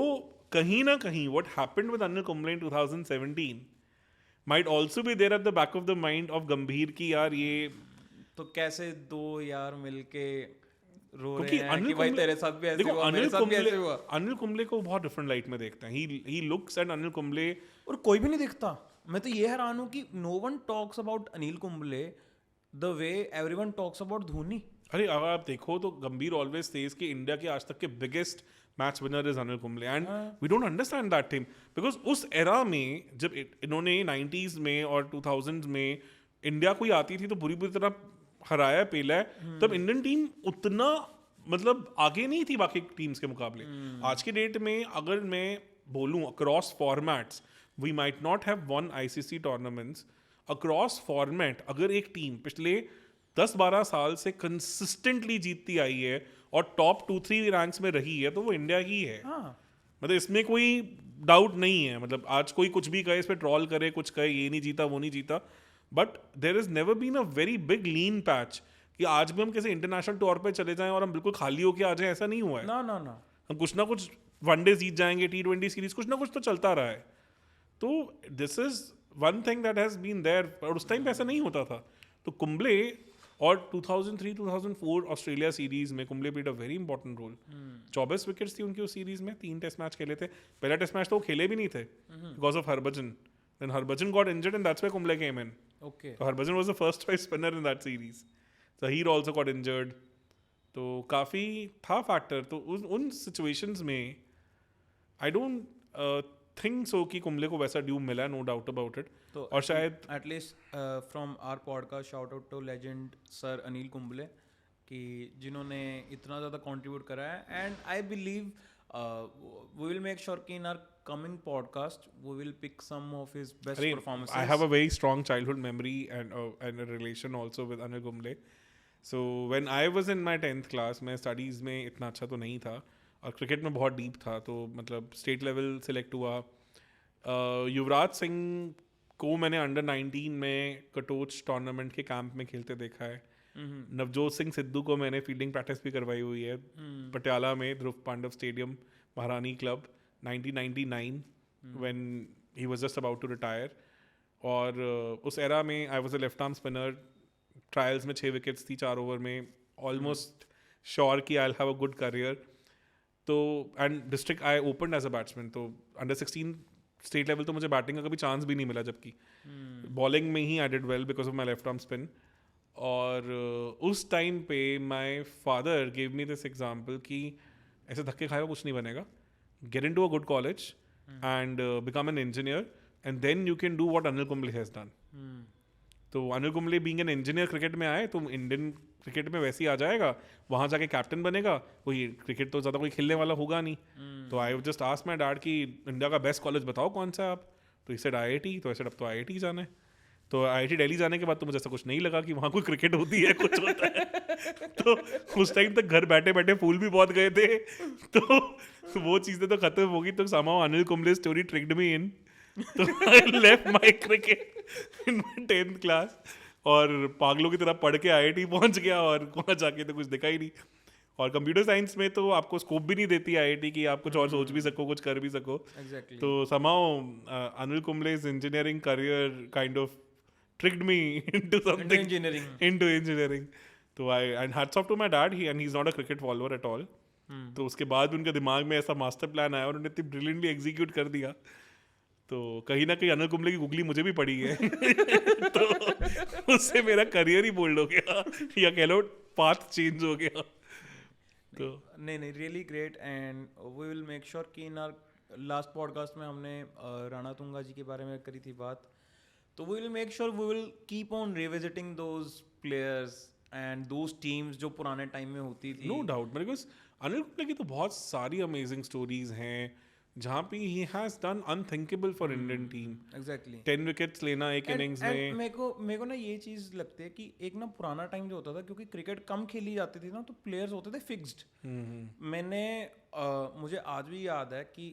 कहीं ना कहीं what happened with Anil Kumble in 2017 might also be there at the back of the mind of गंभीर की यार ये तो कैसे दो यार मिलके रो क्योंकि रहे हैं कि भाई तेरे साथ भी ऐसे हुआ, मेरे साथ भी ऐसे हुआ। अनिल कुंबले को बहुत डिफरेंट लाइट में देखते हैं, he looks at Anil Kumble, और कोई भी नहीं दिखता। मैं तो ये हैरान हूँ कि no one talks about Anil Kumble the way everyone talks about Dhoni. अरे अगर आप देखो तो गंभीर ऑलवेज सेज कि इंडिया के आज तक के biggest match winner is Anil Kumble, and we don't understand that thing because उस एरा में जब इन्होंने 90s में और 2000s में इंडिया कोई आती थी तो बुरी तरह हराया पेला है, तब इंडियन टीम उतना मतलब आगे नहीं थी बाकी टीम्स के मुकाबले। आज के डेट में अगर मैं बोलूँ across formats, we might not have won ICC tournaments across format. अगर एक टीम पिछले 10-12 साल से कंसिस्टेंटली जीतती आई है और टॉप 2-3 रैंक्स में रही है, तो वो इंडिया ही है। मतलब इसमें कोई डाउट नहीं है। मतलब आज कोई कुछ भी कहे, इस पर ट्रॉल करे, कुछ कहे, ये नहीं जीता, वो नहीं जीता, but there is never been a very big lean patch कि आज भी हम किसी इंटरनेशनल टूर पे चले जाएं और हम बिल्कुल खाली होके आ जाएं, ऐसा नहीं हुआ है। ना हम कुछ ना कुछ वनडे जीत जाएंगे, T20 सीरीज कुछ ना कुछ तो चलता रहा है। तो this is one thing that has been there, और उस टाइम पे ऐसा नहीं होता था। तो कुंबले और 2003-2004 ऑस्ट्रेलिया सीरीज में Kumble played a very important role. 24 wickets थी उनकी उस सीरीज में, 3 टेस्ट मैच खेले थे। पहला टेस्ट मैच तो वो खेले भी नहीं थे because of Harbhajan. Then Harbhajan got injured and that's why Kumble came in. Okay, So Harbhajan was the first choice spinner in that series. Zahir also got injured. तो काफ़ी था फैक्टर। तो उन सिचुएशंस में आई डोंट थिंक सो कि कुंबले को वैसा ड्यू मिला, नो डाउट अबाउट इट। तो और शायद at least from our podcast shout out to legend sir Anil Kumble कि जिन्होंने इतना ज़्यादा कंट्रीब्यूट करा है। And I believe we will make sure कि in our coming podcast we will pick some of his best performances. I have a very strong childhood memory and a relation also with Anil Kumble. So when I was in my 10th class, मैं studies में इतना अच्छा तो नहीं था और cricket में बहुत डीप था। तो मतलब स्टेट लेवल सेलेक्ट हुआ। युवराज सिंह को मैंने अंडर 19 में कटोच टूर्नामेंट के कैंप में खेलते देखा है। नवजोत सिंह सिद्धू को मैंने फील्डिंग प्रैक्टिस भी करवाई हुई है पटियाला में ध्रुव पांडव स्टेडियम, महारानी club, 1999 when he was just about to retire. और उस एरा में I was a left arm spinner. Trials में 6 विकेट्स थी 4 ओवर में, ऑलमोस्ट श्योर कि I will have a good career. तो and district I opened as a batsman. तो under 16 state level तो मुझे बैटिंग का कभी चांस भी नहीं मिला, जबकि बॉलिंग में ही I did well because of my left arm spin. और उस टाइम पे my father gave me this example कि ऐसे धक्के खाएगा कुछ नहीं बनेगा, get into a good college and become an engineer and then you can do what Anil Kumble has done. तो Anil Kumble being an engineer cricket में आए तो इंडियन क्रिकेट में वैसे ही आ जाएगा, वहाँ जाके कैप्टन बनेगा, कोई क्रिकेट तो ज़्यादा कोई खेलने वाला होगा नहीं। तो I just asked my dad कि इंडिया का बेस्ट कॉलेज बताओ कौन सा है आप। तो इसे IIT। तो ऐसे अब तो IIT जाना है। तो IIT दिल्ली जाने के बाद तो मुझे ऐसा कुछ नहीं लगा कि वहाँ कोई क्रिकेट होती है, कुछ होता है। तो उस टाइम तक घर बैठे बैठे फूल भी बहुत गए थे। तो वो चीज़ें तो खत्म हो गई। तो somehow Anil Kumble story tricked me in. तो I left my cricket in my 10th class और पागलों की तरह पढ़ के IIT पहुंच गया और वहाँ जाके तो कुछ दिखा ही नहीं। और कंप्यूटर साइंस में तो आपको स्कोप भी नहीं देती IIT कि आप कुछ और सोच भी सको, कुछ कर भी सको। Exactly. तो somehow Anil कुंबले's engineering career kind of tricked me into something into engineering. तो and hats off to my dad, and he's not a cricket follower at all. तो उसके बाद उनके दिमाग में ऐसा मास्टर प्लान आया और उन्होंने इतनी ब्रिलियंटली एग्जीक्यूट कर दिया। तो कहीं ना कहीं अनिल कुंबले की गुगली मुझे भी पड़ी है। तो उससे मेरा करियर ही बोल्ड हो गया या कह लो पाथ चेंज हो गया। तो नहीं really great. And we will make sure कि इन आवर लास्ट पॉडकास्ट में हमने राणा तुंगा जी के बारे में करी थी बात, तो we will make sure we will keep on revisiting those players and those teams जो पुराने टाइम में होती थी। No doubt, because Anil Kumble की तो बहुत सारी अमेजिंग स्टोरीज हैं जहाँ पे he has done unthinkable for Indian team. Exactly 10 wickets लेना एक इनिंग्स में। मेरे को ना ये चीज़ लगती है कि एक ना पुराना टाइम जो होता था, क्योंकि क्रिकेट कम खेली जाती थी ना, तो प्लेयर्स होते थे फिक्स्ड। मुझे आज भी याद है कि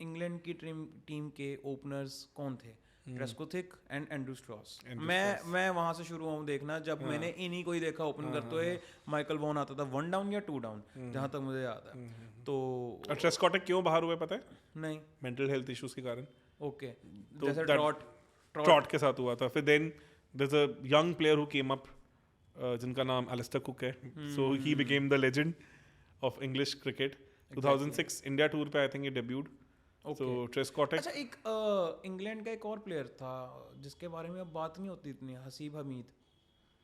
इंग्लैंड की टीम के ओपनर्स कौन थे, ट्रेस्कोथिक एंड एंड्रू स्ट्रॉस। मैं वहां से शुरू हूँ देखना, जब मैंने इन्हीं को ही देखा ओपन करते हुए। माइकल वॉन आता था 1 डाउन या 2 डाउन, जहां तक मुझे याद है। तो ट्रेस्कोथिक क्यों बाहर हुए पता है? नहीं, मेंटल हेल्थ इश्यूज के कारण। ओके, तो जैसे ट्रॉट के साथ हुआ था। फिर then there is a young player who came up जिनका नाम एलिस्टर कुक है। So he became the legend of English cricket. 2006 India tour पे आई थिंक ही डेब्यूड। तो ट्रेस्कोथिक। अच्छा, एक इंग्लैंड का एक और प्लेयर था जिसके बारे में अब बात नहीं होती इतनी, हसीब हमीद,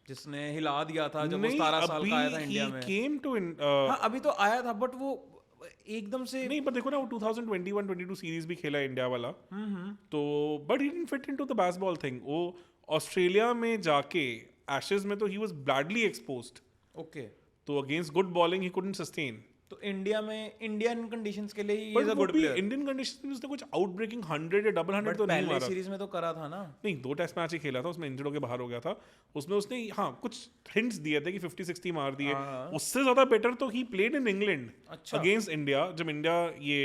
जिसने हिला दिया था जब वो 17 साल का आया था इंडिया में। केम टू हाँ, अभी तो आया था, बट वो एकदम से नहीं। पर देखो ना, वो 2021-22 सीरीज भी खेला इंडिया वाला। तो but he didn't fit into the bazball thing. वो ऑस्ट्रेलिया में जाके एशेज में तो he was badly exposed. Okay, तो against good bowling he couldn't sustain. तो इंडिया में इंडियन कंडीशंस के लिए ही पर इज अ वो गुड भी प्लेयर, इंडियन कंडीशन में उसने कुछ आउटब्रेकिंग 100 या डबल 100 बट तो नहीं पहले मारा। सीरीज में तो करा था ना। नहीं, 2 टेस्ट मैच ही खेला था, उसमें इंजर्ड होकर बाहर हो गया था। उसमें उसने हाँ कुछ हिंट्स दिए थे कि 50-60 मार दिए। हाँ। उससे ज्यादा बेटर तो ही प्लेड इन इंग्लैंड अच्छा। अगेंस्ट इंडिया, जब इंडिया ये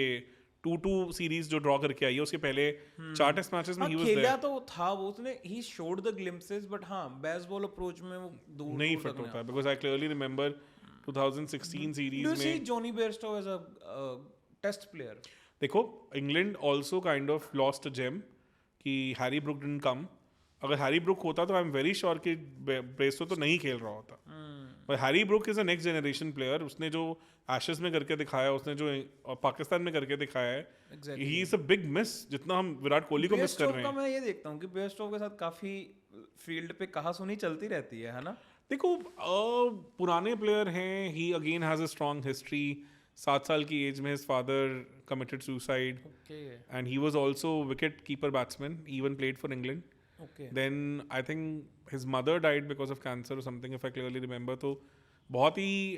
2-2 सीरीज जो ड्रॉ करके आई है, उसके पहले 4 टेस्ट मैचेस में हाँ ही वाज खेला देयर। तो था वो, उसने ही शोड द ग्लिम्पसेस, बट हाँ बेसबॉल अप्रोच में वो दूर नहीं दूर फिट तक होता है, because I clearly remember 2016 series डू सी में। Jonny Bairstow as a test player? देखो, England also kind of lost a gem कि हैरी ब्रुक डिडंट कम। अगर हैरी ब्रुक होता तो आई एम वेरी श्योर कि बेयरस्टो तो नहीं खेल रहा होता। पर Harry Brook is a next generation player. उसने जो एशेस में करके दिखाया, उसने जो पाकिस्तान में करके दिखाया है, Exactly. He is a big miss, जितना हम विराट कोहली को मिस कर बेयरस्टो रहे का हैं। मैं ये देखता हूँ कि बेयरस्टो के साथ काफी फील्ड पे कहासुनी चलती रहती है ना। देखो, पुराने प्लेयर हैं। He again has a strong history. 7 साल की एज में his father committed suicide okay and he was also wicket keeper batsman, even played for England. Okay Then I think his mother died because of cancer or something, if I clearly remember. तो बहुत ही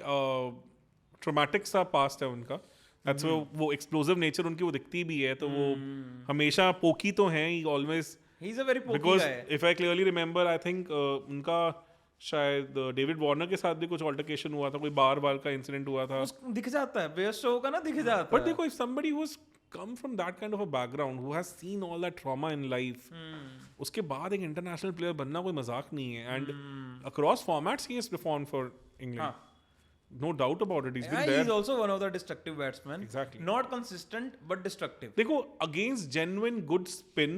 traumatic सा past है उनका। That's why वो explosive nature उनकी वो दिखती भी है, तो वो हमेशा पोकी तो हैं ही always. He is a very poke because guy. If I clearly remember, I think उनका शायद डेविड वार्नर के साथ भी कुछ ऑल्टरकेशन हुआ था, कोई बार बार का इंसिडेंट हुआ था। दिख जाता है बेयरस्टो का ना, दिख जाता But है। देखो, if somebody who's come from that kind of a background, who has seen all that trauma in life, उसके बाद एक इंटरनेशनल प्लेयर बनना कोई मजाक नहीं है। And across formats he has performed for England, no doubt about it. He's been He there. is also one of the destructive batsmen. Exactly. Not consistent but destructive. देखो, against genuine good spin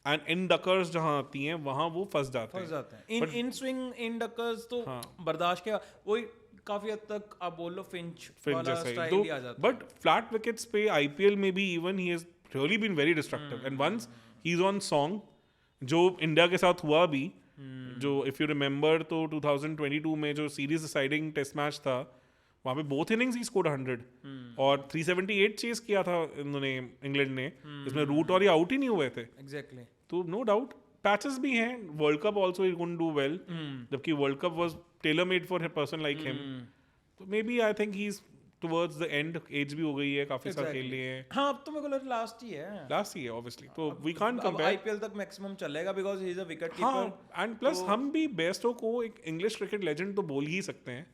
and in डकर्स जहां आती हैं, वहां वो फंस जाते फंस हैं। जाते हैं। इन स्विंग इन डकर्स तो हाँ। बर्दाश्त के वही काफी हद तक आप बोल लो फिंच फिर वाला जैसा स्टाइल ही ही आ जाता है। बट फ्लैट विकेट्स पे आईपीएल में भी even he has really been very destructive. And once he is on song, जो इंडिया के साथ हुआ भी, जो इफ यू रिमेंबर, तो 2022 में जो सीरीज डिसाइडिंग टेस्ट मैच था, वहां पे बोथ इनिंग्स ही स्कोर्ड 100 और 378 चेस किया था इन्होंने, इंग्लैंड ने, इसमें रूट और ये आउट ही नहीं हुए थे। एग्जैक्टली। तो नो डाउट पैचेस भी हैं। World cup also he couldn't do well, जबकि world cup was tailor made for a person like him. तो maybe I think he is towards the end, age भी हो गई है, काफी साल खेल लिए हैं। हाँ अब तो मेरे को लग लास्ट ही है। लास्ट ही है ऑब्वियसली, तो वी कांट अब कंपेयर। आईपीएल तक मैक्सिमम चलेगा because he is a wicket हाँ, कीपर। एंड प्लस हम भी बेस्टो को एक इंग्लिश क्रिकेट लेजेंड तो बोल ही सकते हैं।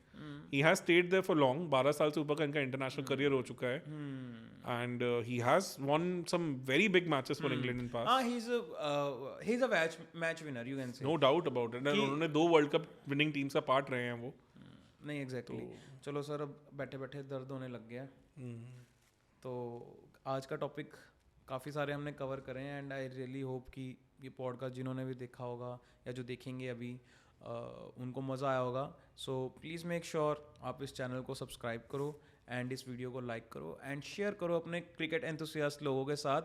He has stayed there for long, 12 साल से ऊपर का इनका इंटरनेशनल करियर हो चुका है, and he has won some very big matches for England in past. हाँ he is a match winner, you can say. No doubt about it. उन्होंने 2 वर्ल्ड कप विनिंग टीम का पार्ट रहे हैं वो। नहीं एग्जैक्टली। चलो सर, अब बैठे बैठे दर्द होने लग गया। तो आज का टॉपिक काफ़ी सारे हमने कवर करे हैं, एंड आई रियली होप कि ये पॉडकास्ट जिन्होंने भी देखा होगा या जो देखेंगे अभी, उनको मज़ा आया होगा। सो प्लीज़ मेक श्योर आप इस चैनल को सब्सक्राइब करो एंड इस वीडियो को लाइक करो एंड शेयर करो अपने क्रिकेट एंथुसियास्ट लोगों के साथ।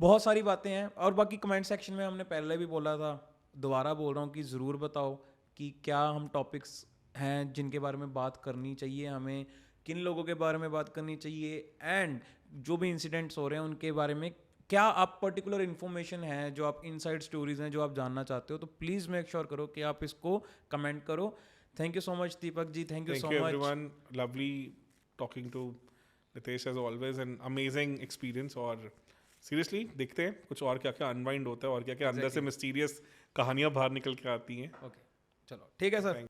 बहुत सारी बातें हैं, और बाकी कमेंट सेक्शन में हमने पहले भी बोला था, दोबारा बोल रहा हूँ कि ज़रूर बताओ कि क्या हम टॉपिक्स हैं जिनके बारे में बात करनी चाहिए, हमें किन लोगों के बारे में बात करनी चाहिए, एंड जो भी इंसिडेंट्स हो रहे हैं उनके बारे में क्या आप पर्टिकुलर इन्फॉर्मेशन है, जो आप इनसाइड स्टोरीज हैं जो आप जानना चाहते हो, तो प्लीज़ मेक श्योर करो कि आप इसको कमेंट करो। Thank you so much Deepak ji, thank you so much everyone, lovely talking to Ritesh as always, an amazing experience. और सीरियसली देखते हैं कुछ और क्या क्या अनवाइंड होता है और क्या क्या अंदर से मिस्टीरियस कहानियां बाहर निकल के आती हैं। ओके चलो ठीक है सर।